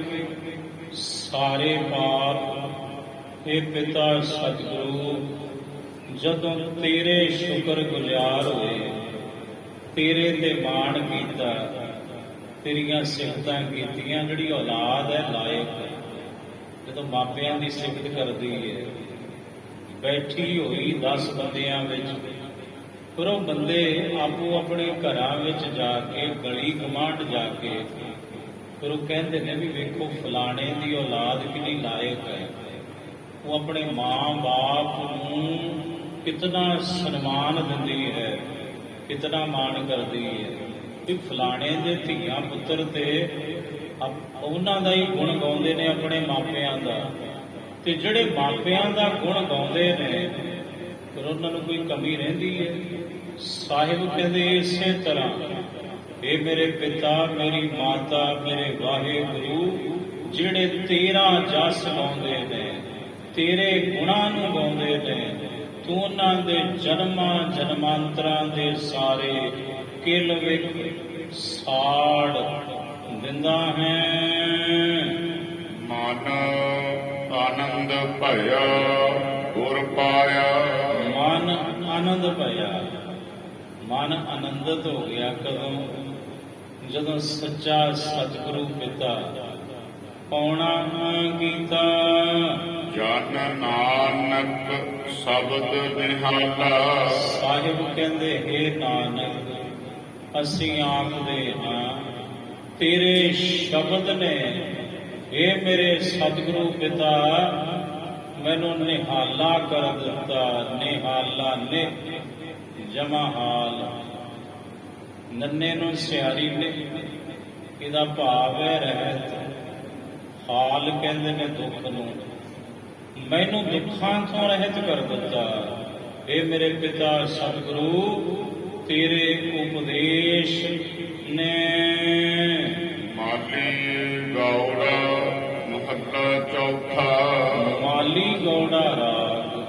ਸਾਰੇ ਪਾਪ ਇਹ ਪਿਤਾ ਸਤਿਗੁਰੂ ਜਦੋਂ ਤੇਰੇ ਸ਼ੁਕਰ ਗੁਜ਼ਾਰ ਹੋਏ, ਤੇਰੇ ਤੇ ਮਾਣ ਕੀਤਾ, ਤੇਰੀਆਂ ਸਿਫਤਾਂ ਕੀਤੀਆਂ, ਜਿਹੜੀ ਔਲਾਦ ਹੈ ਲਾਇਕ ਹੈ। ਜਦੋਂ ਮਾਪਿਆਂ ਦੀ ਸਿਫਤ ਕਰਦੀ ਹੈ, ਬੈਠੀ ਹੋਈ 10 ਬੰਦਿਆਂ ਵਿੱਚ, ਫਿਰ ਉਹ ਬੰਦੇ ਆਪੋ ਆਪਣੇ ਘਰਾਂ ਵਿੱਚ ਜਾ ਕੇ ਗਲੀ ਗਮਾਂਡ ਜਾ ਕੇ ਫਿਰ ਉਹ ਕਹਿੰਦੇ ਨੇ ਵੀ ਵੇਖੋ ਫਲਾਣੇ ਦੀ ਔਲਾਦ ਕਿੰਨੀ ਲਾਇਕ ਹੈ। ਉਹ ਆਪਣੇ ਮਾਂ-ਬਾਪ ਨੂੰ ਕਿਤਨਾ ਸਨਮਾਨ ਦਿੰਦੀ ਹੈ, ਕਿਤਨਾ ਮਾਣ ਕਰਦੀ ਹੈ ਕਿ ਫਲਾਣੇ ਦੇ ਧੀਆਂ ਪੁੱਤਰ ਤੇ ਉਹਨਾਂ ਦਾ ਹੀ ਗੁਣ ਗਾਉਂਦੇ ਨੇ, ਆਪਣੇ ਮਾਪਿਆਂ ਦਾ। ਤੇ ਜਿਹੜੇ ਮਾਪਿਆਂ ਦਾ ਗੁਣ ਗਾਉਂਦੇ ਨੇ ਫਿਰ ਉਹਨਾਂ ਨੂੰ ਕੋਈ ਕਮੀ ਰਹਿੰਦੀ ਹੈ। ਸਾਹਿਬ ਕਹਿੰਦੇ ਇਸੇ ਤਰ੍ਹਾਂ ਇਹ ਮੇਰੇ ਪਿਤਾ ਮੇਰੀ ਮਾਤਾ ਮੇਰੇ ਵਾਹਿਗੁਰੂ ਜਿਹੜੇ ਤੇਰਾ ਜਸ ਗਾਉਂਦੇ ਨੇ, ਤੇਰੇ ਗੁਣਾਂ ਨੂੰ ਗਾਉਂਦੇ ਨੇ, ਤੂੰ ਉਹਨਾਂ ਦੇ ਜਨਮਾਂ ਜਨਮਾਂਤਰਾਂ ਦੇ ਸਾਰੇ ਕਿਲ ਵਿਖ ਸਾੜ ਦਿੰਦਾ ਹੈ। ਮਨ ਆਨੰਦ ਭਇਆ ਗੁਰ ਪਾਇਆ। ਮਨ ਆਨੰਦ ਭਇਆ, ਮਨ ਆਨੰਦਿਤ ਹੋ ਗਿਆ ਕਦੋਂ? ਜਦੋਂ ਸੱਚਾ ਸਤਿਗੁਰੂ ਪਿਤਾ ਪਾਉਣਾ ਕੀਤਾ। ਜਨ ਨਾਨਕ ਸ਼ਬਦ ਨਿਹਾਲਾ। ਸਾਹਿਬ ਕਹਿੰਦੇ ਹੇ ਨਾਨਕ ਅਸੀਂ ਆਖਦੇ ਹਾਂ ਤੇਰੇ ਸ਼ਬਦ ਨੇ, ਇਹ ਮੇਰੇ ਸਤਿਗੁਰੂ ਪਿਤਾ ਮੈਨੂੰ ਨਿਹਾਲਾ ਕਰ ਦਿੱਤਾ। ਨਿਹਾਲਾ ਨੇ ਜਮਾ ਹਾਲ, ਨੰਨੇ ਨੂੰ ਸਿਆਰੀ ਨੇ, ਇਹਦਾ ਭਾਵ ਹੈ ਰਹਿਤ। ਹਾਲ ਕਹਿੰਦੇ ਨੇ ਦੁੱਖ ਨੂੰ, ਮੈਨੂੰ ਦੁੱਖਾਂ ਤੋਂ ਰਹਿਤ ਕਰ ਦਿੱਤਾ। ਇਹ ਮੇਰੇ ਪਿਤਾ ਸਤਿਗੁਰੂ ਤੇਰੇ ਉਪਦੇਸ਼ ਨੇ। ਮਾਲੀ ਗੌੜਾ ਮਹੱਲਾ ਚੌਥਾ। ਮਾਲੀ ਗੌੜਾ ਰਾਗ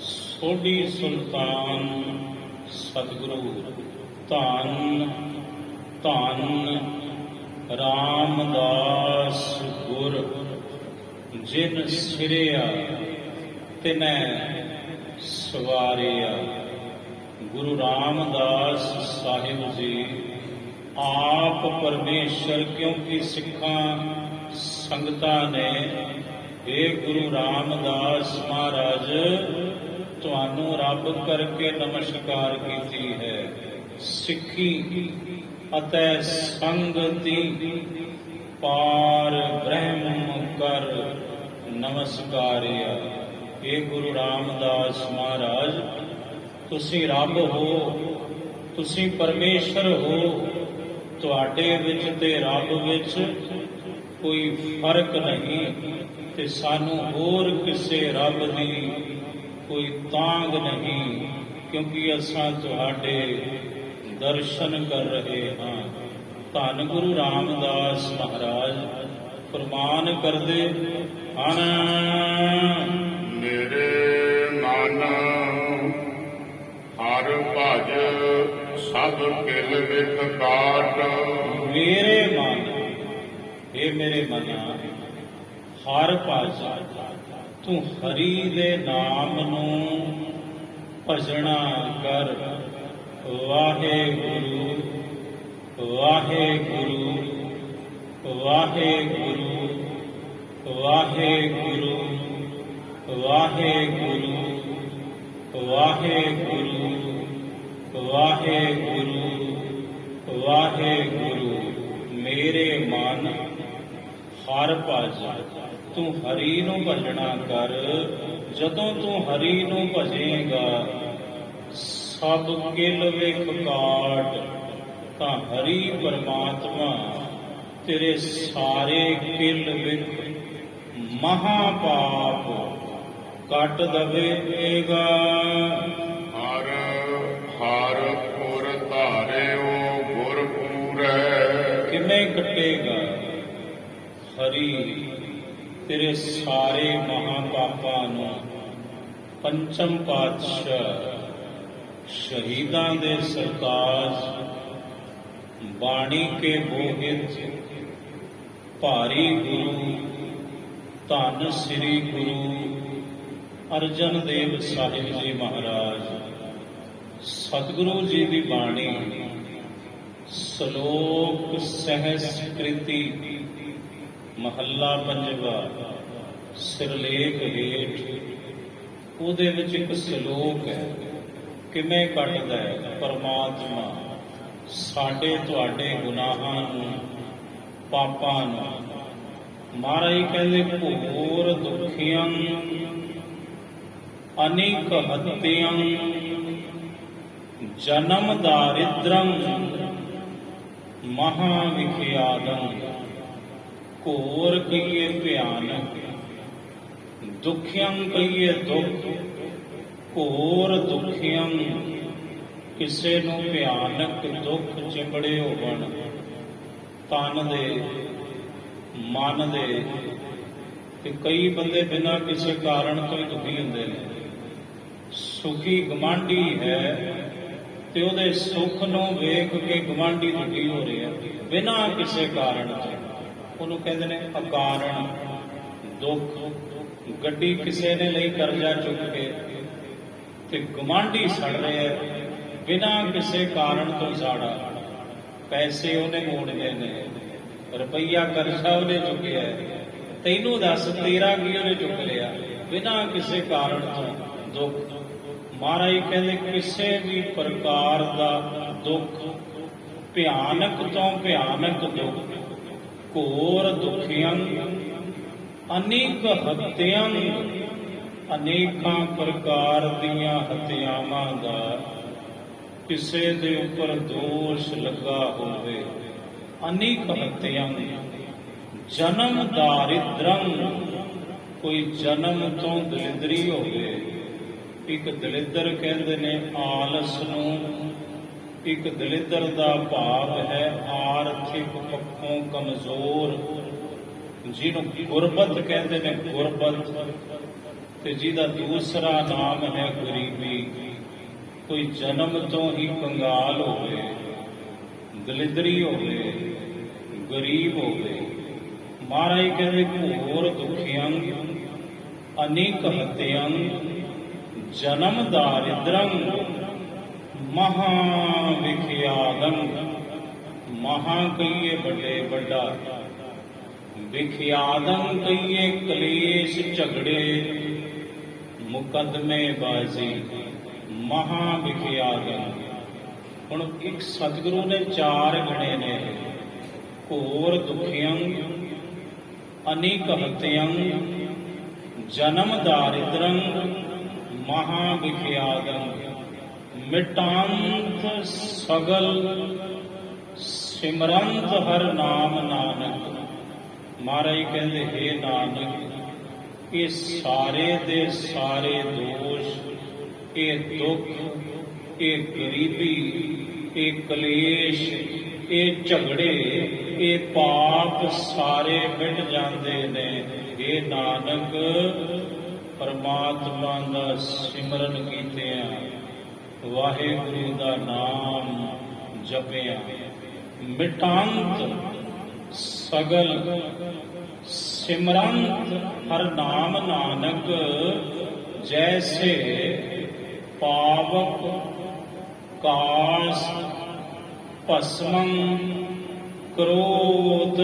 ਸੋਢੀ ਸੁਲਤਾਨ ਸਤਿਗੁਰੂ ਧੰਨ ਧੰਨ ਰਾਮਦਾਸ ਗੁਰ ਜਿਨ ਸਿਰਿਆ ਤਿਨੈ ਸਵਾਰਿਆ। ਗੁਰੂ ਰਾਮਦਾਸ ਸਾਹਿਬ ਜੀ ਆਪ ਪਰਮੇਸ਼ਰ, ਕਿਉਂਕਿ ਸਿੱਖਾਂ ਸੰਗਤਾਂ ਨੇ ਇਹ ਗੁਰੂ ਰਾਮਦਾਸ ਮਹਾਰਾਜ ਤੁਹਾਨੂੰ ਰੱਬ ਕਰਕੇ ਨਮਸਕਾਰ ਕੀਤੀ ਹੈ। ਸਿੱਖੀ ਅਤੇ ਸੰਗਤੀ ਪਾਰ ਬ੍ਰਹਮ ਕਰ ਨਮਸਕਾਰਿਆ। ਇਹ ਗੁਰੂ ਰਾਮਦਾਸ ਮਹਾਰਾਜ ਤੁਸੀਂ ਰੱਬ ਹੋ, ਤੁਸੀਂ ਪਰਮੇਸ਼ਰ ਹੋ, ਤੁਹਾਡੇ ਵਿੱਚ ਤੇ ਰੱਬ ਵਿੱਚ ਕੋਈ ਫਰਕ ਨਹੀਂ, ਤੇ ਸਾਨੂੰ ਹੋਰ ਕਿਸੇ ਰੱਬ ਦੀ ਕੋਈ ਤਾਂਗ ਨਹੀਂ, ਕਿਉਂਕਿ ਅਸਾਂ ਤੁਹਾਡੇ ਦਰਸ਼ਨ ਕਰ ਰਹੇ ਹਾਂ। ਧੰਨ ਗੁਰੂ ਰਾਮਦਾਸ ਮਹਾਰਾਜ ਫਰਮਾਨ ਕਰਦੇ ਹਨ। ਮੇਰੇ ਮਨ ਹਰ ਭਜ ਸਭ ਕਿਲ ਵਿਖ ਕਾਟ। ਮੇਰੇ ਮਨ, ਇਹ ਮੇਰੇ ਮਨਾ, ਹਰ ਭਜ, ਤੂੰ ਹਰੀ ਦੇ ਨਾਮ ਨੂੰ ਭਜਣਾ ਕਰ। ਵਾਹਿਗੁਰੂ ਵਾਹਿਗੁਰੂ ਵਾਹਿਗੁਰੂ ਵਾਹਿਗੁਰੂ ਵਾਹਿਗੁਰੂ ਵਾਹਿਗੁਰੂ ਵਾਹਿਗੁਰੂ ਵਾਹਿਗੁਰੂ। ਮੇਰੇ ਮਨ ਹਰ ਭਜ, ਤੂੰ ਹਰੀ ਨੂੰ ਭਜਣਾ ਕਰ। ਜਦੋਂ ਤੂੰ ਹਰੀ ਨੂੰ ਭਜੇਗਾ ਸਭ ਕਿਲ ਵਿਖ ਕਾਟ, ਤਾਂ ਹਰੀ ਪਰਮਾਤਮਾ ਤੇਰੇ ਸਾਰੇ ਕਿਲ ਵਿਖ ਮਹਾਪਾਪ ਕੱਟ ਦਵੇਗਾ। ਹਰ ਹਰ ਪੁਰ ਧਾਰਿਓ ਗੁਰ ਪੂਰੈ। ਕਿਵੇਂ ਕੱਟੇਗਾ? ਹਰੀ ਤੇਰੇ ਸਾਰੇ ਮਹਾਪਾਪਾਂ ਨੂੰ। ਪੰਚਮ ਪਾਤਸ਼ਾਹ ਸ਼ਹੀਦਾਂ ਦੇ ਸਰਤਾਜ, ਬਾਣੀ ਕੇ ਬੋਹਿਤ, ਭਾਰੀ ਗੁਰੂ ਧੰਨ ਸ੍ਰੀ ਗੁਰੂ ਅਰਜਨ ਦੇਵ ਸਾਹਿਬ ਜੀ ਮਹਾਰਾਜ, ਸਤਿਗੁਰੂ ਜੀ ਦੀ ਬਾਣੀ ਸ਼ਲੋਕ ਸਹਿਸਕ੍ਰਿਤੀ ਮਹੱਲਾ ਪੰਜਵਾ ਸਿਰਲੇਖ ਹੇਠ। ਉਹਦੇ ਵਿੱਚ ਇੱਕ ਸ਼ਲੋਕ ਹੈ, ਕਿਵੇਂ ਕੱਟਦਾ ਹੈ ਪਰਮਾਤਮਾ ਸਾਡੇ ਤੁਹਾਡੇ ਗੁਨਾਹਾਂ ਨੂੰ, ਪਾਪਾਂ ਨੂੰ। ਮਹਾਰਾਜ ਕਹਿੰਦੇ ਘੋਰ ਦੁਖੀਆਂ ਅਨੇਕ ਹੱਤਿਆਂ ਜਨਮ ਦਾਰਿਦ੍ਰੰ ਮਹਾ ਵਿਖਿਆਦੰ। ਘੋਰ ਕਹੀਏ ਭਿਆਨਕ, ਦੁਖੀਆਂ ਕਹੀਏ ਦੁੱਖ। ਘੋਰ ਦੁਖੀਆਂ ਕਿਸੇ ਨੂੰ ਭਿਆਨਕ ਦੁੱਖ ਚਿੰਬੜੇ ਹੋਵਣ, ਤਨ ਦੇ ਮਨ ਦੇ। ਤੇ ਕਈ ਬੰਦੇ ਬਿਨਾਂ ਕਿਸੇ ਕਾਰਨ ਤੋਂ ਹੀ ਦੁਖੀ ਹੁੰਦੇ ਨੇ। ਸੁਖੀ ਗਵਾਂਢੀ ਹੈ ਤੇ ਉਹਦੇ ਸੁੱਖ ਨੂੰ ਵੇਖ ਕੇ ਗਵਾਂਢੀ ਦੁਖੀ ਹੋ ਰਿਹਾ ਬਿਨਾਂ ਕਿਸੇ ਕਾਰਨ ਤੋਂ। ਉਹਨੂੰ ਕਹਿੰਦੇ ਨੇ ਅਕਾਰਨ ਦੁੱਖ। ਗੱਡੀ ਕਿਸੇ ਨੇ ਲਈ ਕਰਜ਼ਾ ਚੁੱਕ ਕੇ ਤੇ ਗਵਾਂਢੀ ਸੜ ਰਿਹਾ ਬਿਨਾਂ ਕਿਸੇ ਕਾਰਨ ਤੋਂ ਸਾੜਾ। ਪੈਸੇ ਉਹਨੇ ਮੋੜਨੇ ਨੇ, ਰੁਪਈਆ ਕਰਜ਼ਾ ਉਹਨੇ ਚੁੱਕਿਆ। ਤੈਨੂੰ ਦੱਸ ਤੇਰਾ ਕੀ ਉਹਨੇ ਚੁੱਕ ਲਿਆ ਬਿਨਾਂ ਕਿਸੇ ਕਾਰਨ ਤੋਂ ਦੁੱਖ। ਮਹਾਰਾਜ ਕਹਿੰਦੇ ਕਿਸੇ ਵੀ ਪ੍ਰਕਾਰ ਦਾ ਦੁੱਖ, ਭਿਆਨਕ ਤੋਂ ਭਿਆਨਕ ਦੁੱਖ, ਘੋਰ ਦੁਖੀਆਂ ਅਨੇਕ ਹੱਤਿਆਂ, ਅਨੇਕਾਂ ਪ੍ਰਕਾਰ ਦੀਆਂ ਹੱਤਿਆਵਾਂ ਦਾ ਕਿਸੇ ਦੇ ਉੱਪਰ ਦੋਸ਼ ਲੱਗਾ ਹੋਵੇ। ਅਨੇਕ ਹੱਤਿਆਂ, ਜਨਮ ਦਾਰਿਦ੍ਰੰ, ਕੋਈ ਜਨਮ ਤੋਂ ਦਲਿਦਰੀ ਹੋਵੇ। ਇੱਕ ਦਲਿੱਦਰ ਕਹਿੰਦੇ ਨੇ ਆਲਸ ਨੂੰ। ਇੱਕ ਦਲਿੱਦਰ ਦਾ ਭਾਵ ਹੈ ਆਰਥਿਕ ਪੱਖੋਂ ਕਮਜ਼ੋਰ, ਜਿਹਨੂੰ ਗੁਰਬਤ ਕਹਿੰਦੇ ਨੇ, ਗੁਰਬਤ। ਤੇ ਜਿਹਦਾ ਦੂਸਰਾ ਨਾਮ ਹੈ ਗਰੀਬੀ। ਕੋਈ ਜਨਮ ਤੋਂ ਹੀ ਕੰਗਾਲ ਹੋਵੇ, ਦਲਿਦਰੀ ਹੋਵੇ, ਗਰੀਬ ਹੋਵੇ। ਮਹਾਰਾਜ ਕਹਿੰਦੇ ਘੋਰ ਦੁਖੀਆਂ ਅਨੇਕ ਹੱਤਿਆਂ ਜਨਮ ਦਾਰਿਦ੍ਰੰ ਮਹਾ ਵਿਖਿਆਦੰ। ਮਹਾ ਕਹੀਏ ਵੱਡੇ ਵੱਡਾ, ਵਿਖਿਆਦੰ ਕਹੀਏ ਕਲੇਸ਼ ਝਗੜੇ ਮੁਕੱਦਮੇ ਬਾਜ਼ੀ। ਮਹਾ ਵਿਖਿਆਦੰ। ਹੁਣ ਇੱਕ ਸਤਿਗੁਰੂ ਨੇ ਚਾਰ ਗਣੇ ਨੇ, ਘੋਰ ਦੁਖੀਆਂ ਅਨੇਕ ਹੱਤਿਆਂ ਜਨਮ ਦਾਰਿਦ੍ਰੰ ਮਹਾ ਵਿਖਿਆਦੰ। ਮਿਟਾਂਤ ਸਗਲ ਸਿਮਰੰਤ ਹਰ ਨਾਮ ਨਾਨਕ। ਮਹਾਰਾਜ ਕਹਿੰਦੇ ਹੇ ਨਾਨਕ, ਇਹ ਸਾਰੇ ਦੇ ਸਾਰੇ ਦੋਸ਼, ਇਹ ਦੁੱਖ, ਇਹ ਗਰੀਬੀ, ਇਹ ਕਲੇਸ਼, ਇਹ ਝਗੜੇ, ਇਹ ਪਾਪ ਸਾਰੇ ਮਿਟ ਜਾਂਦੇ ਨੇ हे नानक परमात्मा ਦਾ ਸਿਮਰਨ ਕੀਤਿਆਂ ਵਾਹਿਗੁਰੂ ਦਾ ਨਾਮ ਜਪਿਆ ਮਿਟਾਂਤ ਸਗਲ ਸਿਮਰੰਤ ਹਰ ਨਾਮ ਨਾਨਕ ਜੈਸੇ ਪਾਵਕ ਕਾਸ ਭਸਮੰ ਕ੍ਰੋਧ।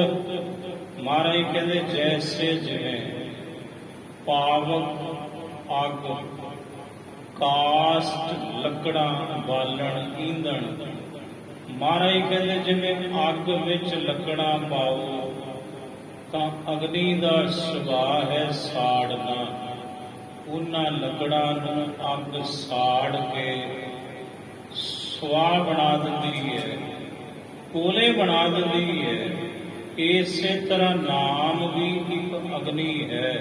ਮਹਾਰਾਜ ਕਹਿੰਦੇ ਜੈਸੇ ਜਿਵੇਂ ਪਾਵਕ ਅੱਗ, ਕਾਸਟ ਲੱਕੜਾਂ ਬਾਲਣ ਈਂਧਣ। ਮਹਾਰਾਜ ਕਹਿੰਦੇ ਜਿਵੇਂ ਅੱਗ ਵਿੱਚ ਲੱਕੜਾਂ ਪਾਓ ਤਾਂ ਅਗਨੀ ਦਾ ਸੁਭਾਅ ਹੈ ਸਾੜਨਾ। ਉਹਨਾਂ ਲੱਕੜਾਂ ਨੂੰ ਅੱਗ ਸਾੜ ਕੇ ਸੁਆਹ ਬਣਾ ਦਿੰਦੀ ਹੈ, ਕੋਲੇ ਬਣਾ ਦਿੰਦੀ ਹੈ। ਇਸੇ ਤਰ੍ਹਾਂ ਨਾਮ ਵੀ ਇੱਕ ਅਗਨੀ ਹੈ।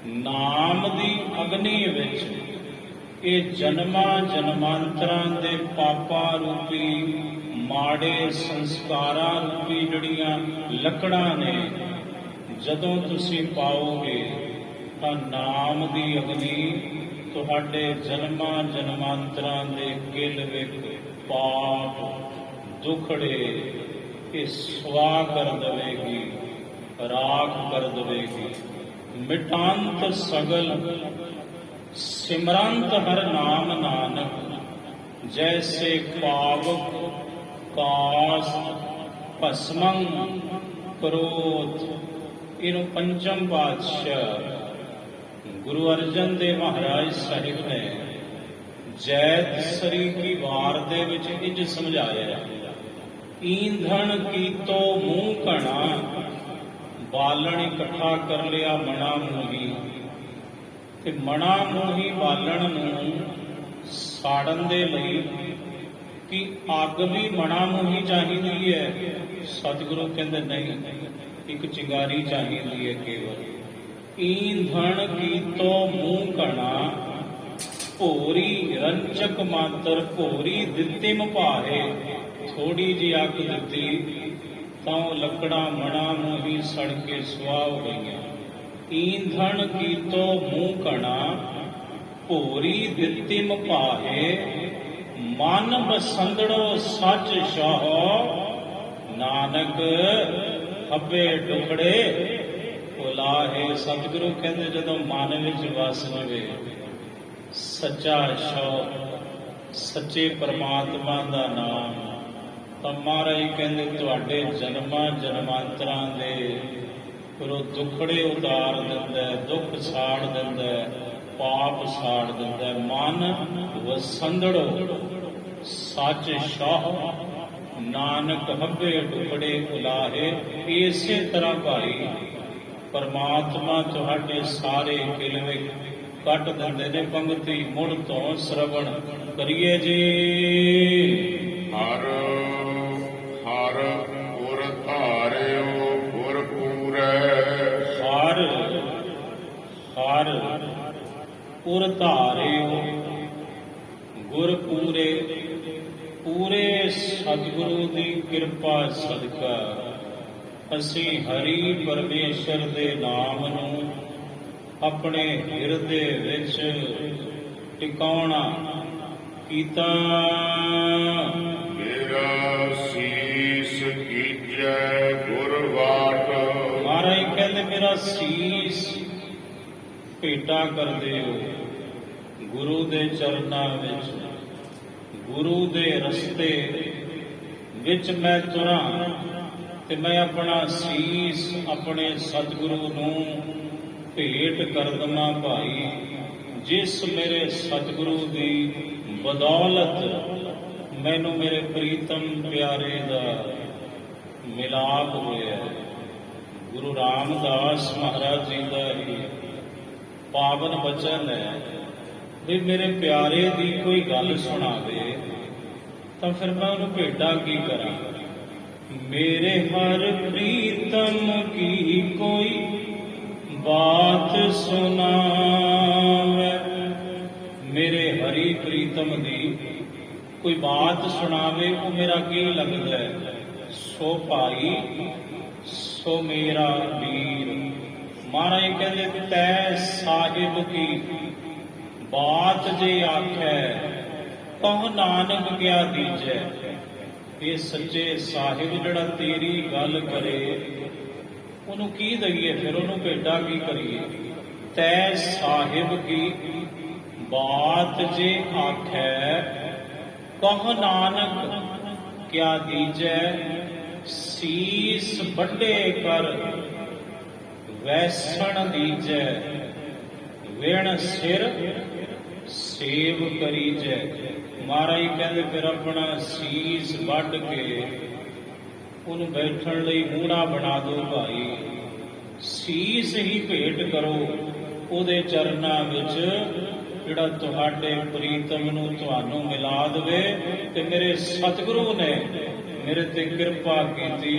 ਨਾਮ ਦੀ ਅਗਨੀ ਵਿੱਚ ਇਹ ਜਨਮਾਂ ਜਨਮਾਂਤਰਾਂ ਦੇ ਪਾਪਾਂ ਰੂਪੀ ਮਾੜੇ ਸੰਸਕਾਰਾਂ ਰੂਪੀ ਜਿਹੜੀਆਂ ਲੱਕੜਾਂ ਨੇ, ਜਦੋਂ ਤੁਸੀਂ ਪਾਓਗੇ ਤਾਂ ਨਾਮ ਦੀ ਅਗਨੀ ਤੁਹਾਡੇ ਜਨਮਾਂ ਜਨਮਾਂਤਰਾਂ ਦੇ ਗਿਲ ਵਿੱਚ ਪਾਪ ਦੁਖੜੇ ਇਹ ਸੁਆਹ ਕਰ ਦੇਵੇਗੀ, ਰਾਖ ਕਰ ਦੇਵੇਗੀ। ਮਿਟਾਂਤ ਸਗਲ ਸਿਮਰੰਤ ਹਰ ਨਾਮ ਨਾਨਕ ਜੈਸੇ ਪਾਵਕ ਕਾਸ ਭਸਮੰ ਕ੍ਰੋਧ। ਇਹਨੂੰ ਪੰਚਮ ਪਾਤਸ਼ਾਹ ਗੁਰੂ ਅਰਜਨ ਦੇਵ ਮਹਾਰਾਜ ਸਾਹਿਬ ਨੇ ਜੈਤ ਸਰੀ ਕੀ ਵਾਰ ਦੇ ਵਿੱਚ ਇੰਜ ਸਮਝਾਇਆ। ਈਂਧਣ ਕੀਤੋ ਮੂੰਹ ਘਣਾ, ਬਾਲਣ ਇਕੱਠਾ ਕਰ ਲਿਆ ਮਣਾ ਮੋਹੀ। ਤੇ ਮਣਾ ਮੋਹੀ ਬਾਲਣ ਨੂੰ ਸਾੜਨ ਦੇ ਲਈ ਕਿ ਅੱਗ ਵੀ ਮਣਾ ਮੋਹੀ ਚਾਹੀਦੀ ਹੈ। ਸਤਿਗੁਰੂ ਕਹਿੰਦੇ ਨਹੀਂ, ਇੱਕ ਚਿੰਗਾਰੀ ਚਾਹੀਦੀ ਹੈ ਕੇਵਲ। ਈਂਧਣ ਕੀਤੋ ਮੂੰਹ ਘਣਾ, ਭੋਰੀ ਰੰਚਕ ਮਾਤਰ ਭੋਰੀ ਦਿੱਤੀ ਭਾਏ। ਥੋੜੀ ਜਿਹੀ ਅੱਗ ਦਿੱਤੀ ਤਾਂ ਉਹ ਲੱਕੜਾਂ ਮਣਾ ਮੋਹੀ ਸੜ ਕੇ ਸੁਆਹ ਹੋ ਗਈਆਂ। ਈਂਧਣ ਕੀਤੋ ਮੂੰਹ ਘਣਾ, ਭੋਰੀ ਦਿੱਤੀ ਭਾਏ। ਮਨ ਬਸੰਦੜੋ ਸੱਚ ਸ਼ਾਹ, ਨਾਨਕ ਹੱਬੇ ਟੁਕੜੇ ਉਲਾਹੇ। ਸਤਿਗੁਰੂ ਕਹਿੰਦੇ ਜਦੋਂ ਮਨ ਵਿੱਚ ਵਸ ਜਾਵੇ ਸੱਚਾ ਸ਼ੌਕ, ਸੱਚੇ ਪਰਮਾਤਮਾ ਦਾ ਨਾਮ, ਤਾਂ ਮਹਾਰਾਜ ਕਹਿੰਦੇ ਤੁਹਾਡੇ ਜਨਮਾਂ ਜਨਮਾਂਤਰਾਂ ਦੇ ਉਹ ਦੁੱਖੜੇ ਉਤਾਰ ਦਿੰਦਾ, ਦੁੱਖ ਸਾੜ ਦਿੰਦਾ, ਪਾਪ ਸਾੜ ਦਿੰਦਾ। ਮਨ ਵਸੰਦੜੋ ਸੱਚ ਸ਼ਾਹ, ਨਾਨਕ ਹੱਬੇ ਟੁਕੜੇ ਉਲਾਹੇ। ਇਸੇ ਤਰ੍ਹਾਂ ਭਾਈ ਪਰਮਾਤਮਾ ਤੁਹਾਡੇ ਸਾਰੇ ਕਿਲਵੇ ਕੱਟ ਦਿੰਦੇ ਨੇ। ਪੰਗਤੀ ਮੁੜ ਤੋਂ ਸ਼ਰਵਣ ਕਰੀਏ ਜੀ। ਹਰ ਹਰ ਗੁਰ ਧਾਰਿਓ ਗੁਰ ਪੂਰੈ। ਹਰ ਹਰ ਪੁਰ ਧਾਰਿਓ ਗੁਰ ਪੂਰੇ। ਪੂਰੇ ਸਤਿਗੁਰੂ ਦੀ ਕਿਰਪਾ ਸਦਕਾ ਅਸੀਂ ਹਰੀ ਪਰਮੇਸ਼ਰ ਦੇ ਨਾਮ ਨੂੰ ਆਪਣੇ ਹਿਰਦੇ ਵਿੱਚ ਟਿਕਾਉਣਾ ਕੀਤਾ। ਮੇਰਾ ਸੀਸ ਕੀਜੈ ਗੁਰ ਵਾਟ। ਮਹਾਰਾਜ ਕਹਿੰਦੇ ਮੇਰਾ ਸੀਸ ਭੇਟਾ ਕਰਦੇ ਹੋ ਗੁਰੂ ਦੇ ਚਰਨਾਂ ਵਿੱਚ, ਗੁਰੂ ਦੇ ਰਸਤੇ ਵਿੱਚ ਮੈਂ ਤੁਰਾਂ ਤੇ ਮੈਂ ਆਪਣਾ ਸੀਸ ਆਪਣੇ ਸਤਿਗੁਰੂ ਨੂੰ ਭੇਟ ਕਰ ਦਵਾਂ ਭਾਈ। ਜਿਸ ਮੇਰੇ ਸਤਿਗੁਰੂ ਦੀ ਬਦੌਲਤ ਮੈਨੂੰ ਮੇਰੇ ਪ੍ਰੀਤਮ ਪਿਆਰੇ ਦਾ ਮਿਲਾਪ ਹੋਇਆ। ਗੁਰੂ ਰਾਮਦਾਸ ਮਹਾਰਾਜ ਜੀ ਦਾ ਹੀ ਪਾਵਨ ਬਚਨ ਹੈ ਵੀ ਮੇਰੇ ਪਿਆਰੇ ਦੀ ਕੋਈ ਗੱਲ ਸੁਣਾਵੇ ਤਾਂ ਫਿਰ ਮੈਂ ਉਹਨੂੰ ਭੇਟਾ ਕੀ ਕਰਾਂ। ਮੇਰੇ ਹਰ ਪ੍ਰੀਤਮ ਕੀ ਕੋਈ ਬਾਤ ਸੁਣਾਵੇ। ਮੇਰੇ ਹਰੀ ਪ੍ਰੀਤਮ ਦੀ ਕੋਈ ਬਾਤ ਸੁਣਾਵੇ ਉਹ ਮੇਰਾ ਕੀ ਲੱਗਦਾ ਹੈ। ਸੋ ਭਾਈ ਸੋ ਮੇਰਾ ਵੀਰ ਮਹਾਰਾਜ ਕਹਿੰਦੇ ਤੈ ਸਾਹਿਬ ਕੀ ਬਾਤ ਜੇ ਆਖੈ ਕਹੁ ਨਾਨਕ ਕਿਆ ਦੀਜੈ। ਇਹ ਸੱਚੇ ਸਾਹਿਬ ਜਿਹੜਾ ਤੇਰੀ ਗੱਲ ਕਰੇ ਉਹਨੂੰ ਕੀ ਦਈਏ, ਫਿਰ ਉਹਨੂੰ ਭੇਟਾ ਕੀ ਕਰੀਏ। ਤੈ ਸਾਹਿਬ ਕੀ ਬਾਤ ਜੇ ਆਖੈ ਕਹੁ ਨਾਨਕ ਕਿਆ ਦੀਜੈ। ਸੀਸ ਵੱਡੇ ਕਰ ਵੈਸਣ ਦੀਜੈ ਵਿਣ ਸਿਰ ਸੇਵ ਕਰੀਜੈ। ਮਹਾਰਾਜ ਕਹਿੰਦੇ ਫਿਰ ਆਪਣਾ ਸੀਸ ਵੱਢ ਕੇ ਉਹਨੂੰ ਬੈਠਣ ਲਈ ਮੂਹਣਾ ਬਣਾ ਦਿਓ ਭਾਈ। ਸੀਸ ਹੀ ਭੇਟ ਕਰੋ ਉਹਦੇ ਚਰਨਾਂ ਵਿੱਚ ਜਿਹੜਾ ਤੁਹਾਡੇ ਪ੍ਰੀਤਮ ਨੂੰ ਤੁਹਾਨੂੰ ਮਿਲਾ ਦੇਵੇ। ਤੇ ਮੇਰੇ ਸਤਿਗੁਰੂ ਨੇ ਮੇਰੇ ਤੇ ਕਿਰਪਾ ਕੀਤੀ,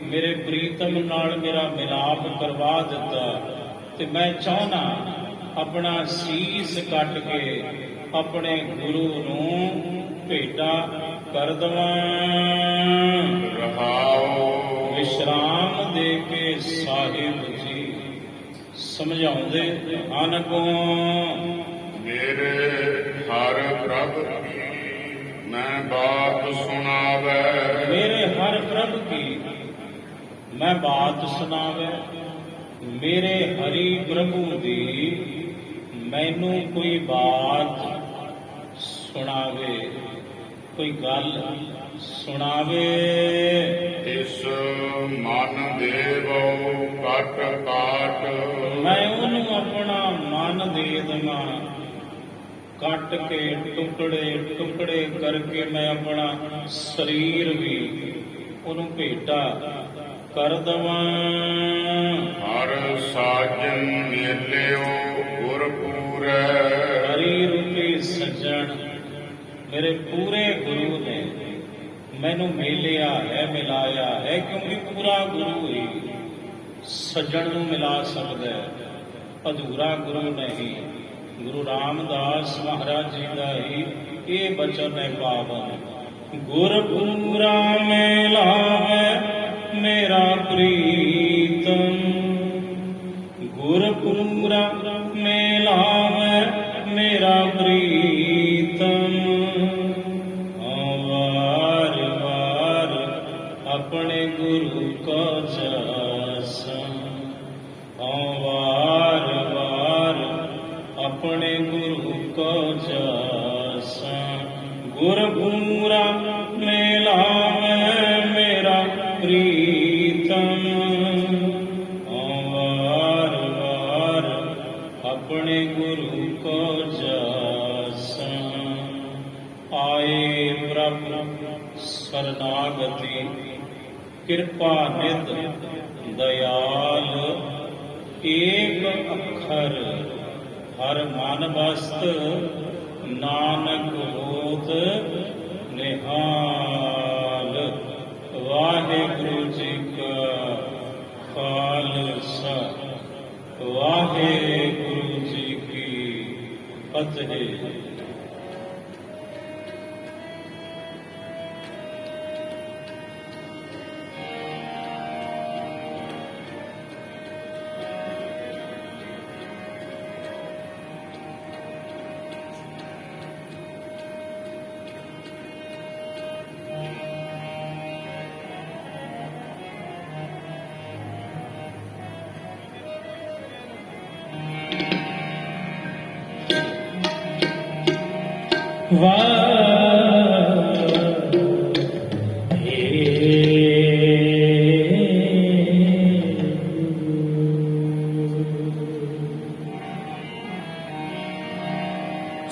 ਮੇਰੇ ਪ੍ਰੀਤਮ ਨਾਲ ਮੇਰਾ ਮਿਲਾਪ ਕਰਵਾ ਦਿੱਤਾ। ਤੇ ਮੈਂ ਚਾਹੁੰਦਾ ਆਪਣਾ ਸੀਸ ਕੱਟ ਕੇ ਆਪਣੇ ਗੁਰੂ ਨੂੰ ਭੇਟਾ ਕਰ ਦਵਾਂ। ਰਹਾਉ ਵਿਸ਼ਰਾਮ ਦੇ ਕੇ ਸਾਹਿਬ ਜੀ ਸਮਝਾਉਂਦੇ ਹਨ ਕੋ ਮੇਰੇ ਹਰ ਪ੍ਰਭ ਕੀ ਮੈਂ ਬਾਤ ਸੁਣਾਵੇ। ਮੇਰੇ ਹਰ ਪ੍ਰਭ ਕੀ ਮੈਂ ਬਾਤ ਸੁਣਾਵੇ। ਮੇਰੇ ਹਰੀ ਪ੍ਰਭੂ ਦੀ ਮੈਨੂੰ ਕੋਈ ਬਾਤ ਸੁਣਾਵੇ, ਕੋਈ ਗੱਲ ਸੁਣਾਵੇ। ਇਸ ਮਨ ਦੇਵੋ ਕਟ ਕਾਟ ਮੈਂ ਉਹਨੂੰ ਆਪਣਾ ਮਨ ਦੇ ਦੇਵਾਂ, ਕੱਟ ਕੇ ਟੁਕੜੇ ਟੁਕੜੇ ਕਰਕੇ ਮੈਂ ਆਪਣਾ ਸਰੀਰ ਵੀ ਉਹਨੂੰ ਭੇਟਾ ਕਰ ਦਵਾਂ। ਹਰ ਸਾਜਨ ਮੇਲਿਓ ਗੁਰ ਪੂਰੈ। ਹਰੀ ਰੂਪੀ ਸੱਜਣ ਮੇਰੇ ਪੂਰੇ ਗੁਰੂ ਨੇ ਮੈਨੂੰ ਮਿਲਿਆ ਹੈ, ਮਿਲਾਇਆ ਹੈ। ਕਿਉਂਕਿ ਪੂਰਾ ਗੁਰੂ ਹੀ ਸੱਜਣ ਨੂੰ ਮਿਲਾ ਸਕਦਾ ਹੈ, ਅਧੂਰਾ ਗੁਰੂ ਨਹੀਂ। ਗੁਰੂ ਰਾਮਦਾਸ ਮਹਾਰਾਜ ਜੀ ਦਾ ਹੀ ਇਹ ਬਚਨ ਹੈ ਪਾਵਨ। ਗੁਰ ਪੂਰਾ ਮਿਲਾਵੇ ਮੇਰਾ ਪ੍ਰੀਤਮ, ਗੁਰ ਪੂਰਾ ਮਿਲਾਵੇ ਮੇਰਾ ਪ੍ਰੀਤਮ। ਵਾਰ ਵਾਰ ਆਪਣੇ ਗੁਰੂ ਕੋ ਜਾਸਾਂ, ਵਾਰ ਵਾਰ ਆਪਣੇ ਗੁਰੂ ਕੋ ਜਾਸਾਂ। ਗੁਰ ਪੂਰਾ ਮਿਲਾਵੇ ਮੇਰਾ ਪ੍ਰੀਤਮ, ਵਾਰ ਵਾਰ ਆਪਣੇ ਗੁਰੂ ਕੋ ਜਾਸਾਂ। ਆਏ ਪ੍ਰਭ ਸਰਨਾਗਤੀ ਕਿਰਪਾ ਨਿਧ ਦਇਆਲ। ਏਕ ਅੱਖਰ ਹਰ ਮਨ ਬਸਤ ਨਾਨਕ ਹੋਤ ਨਿਹਾਲ। ਵਾਹਿਗੁਰੂ ਜੀ ਕਾ ਖਾਲਸਾ, ਵਾਹਿਗੁਰੂ ਜੀ ਕੀ ਫਤਿਹ।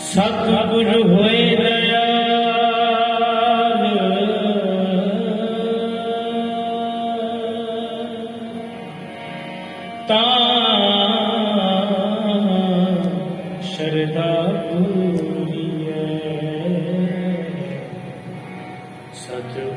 ਸਤਿਗੁਰ ਹੋਏ ਦਇਆਲ, ਤਾਂ ਸ਼ਰਧਾ ਪੂਰੀਐ। ਸਤਿਗੁਰ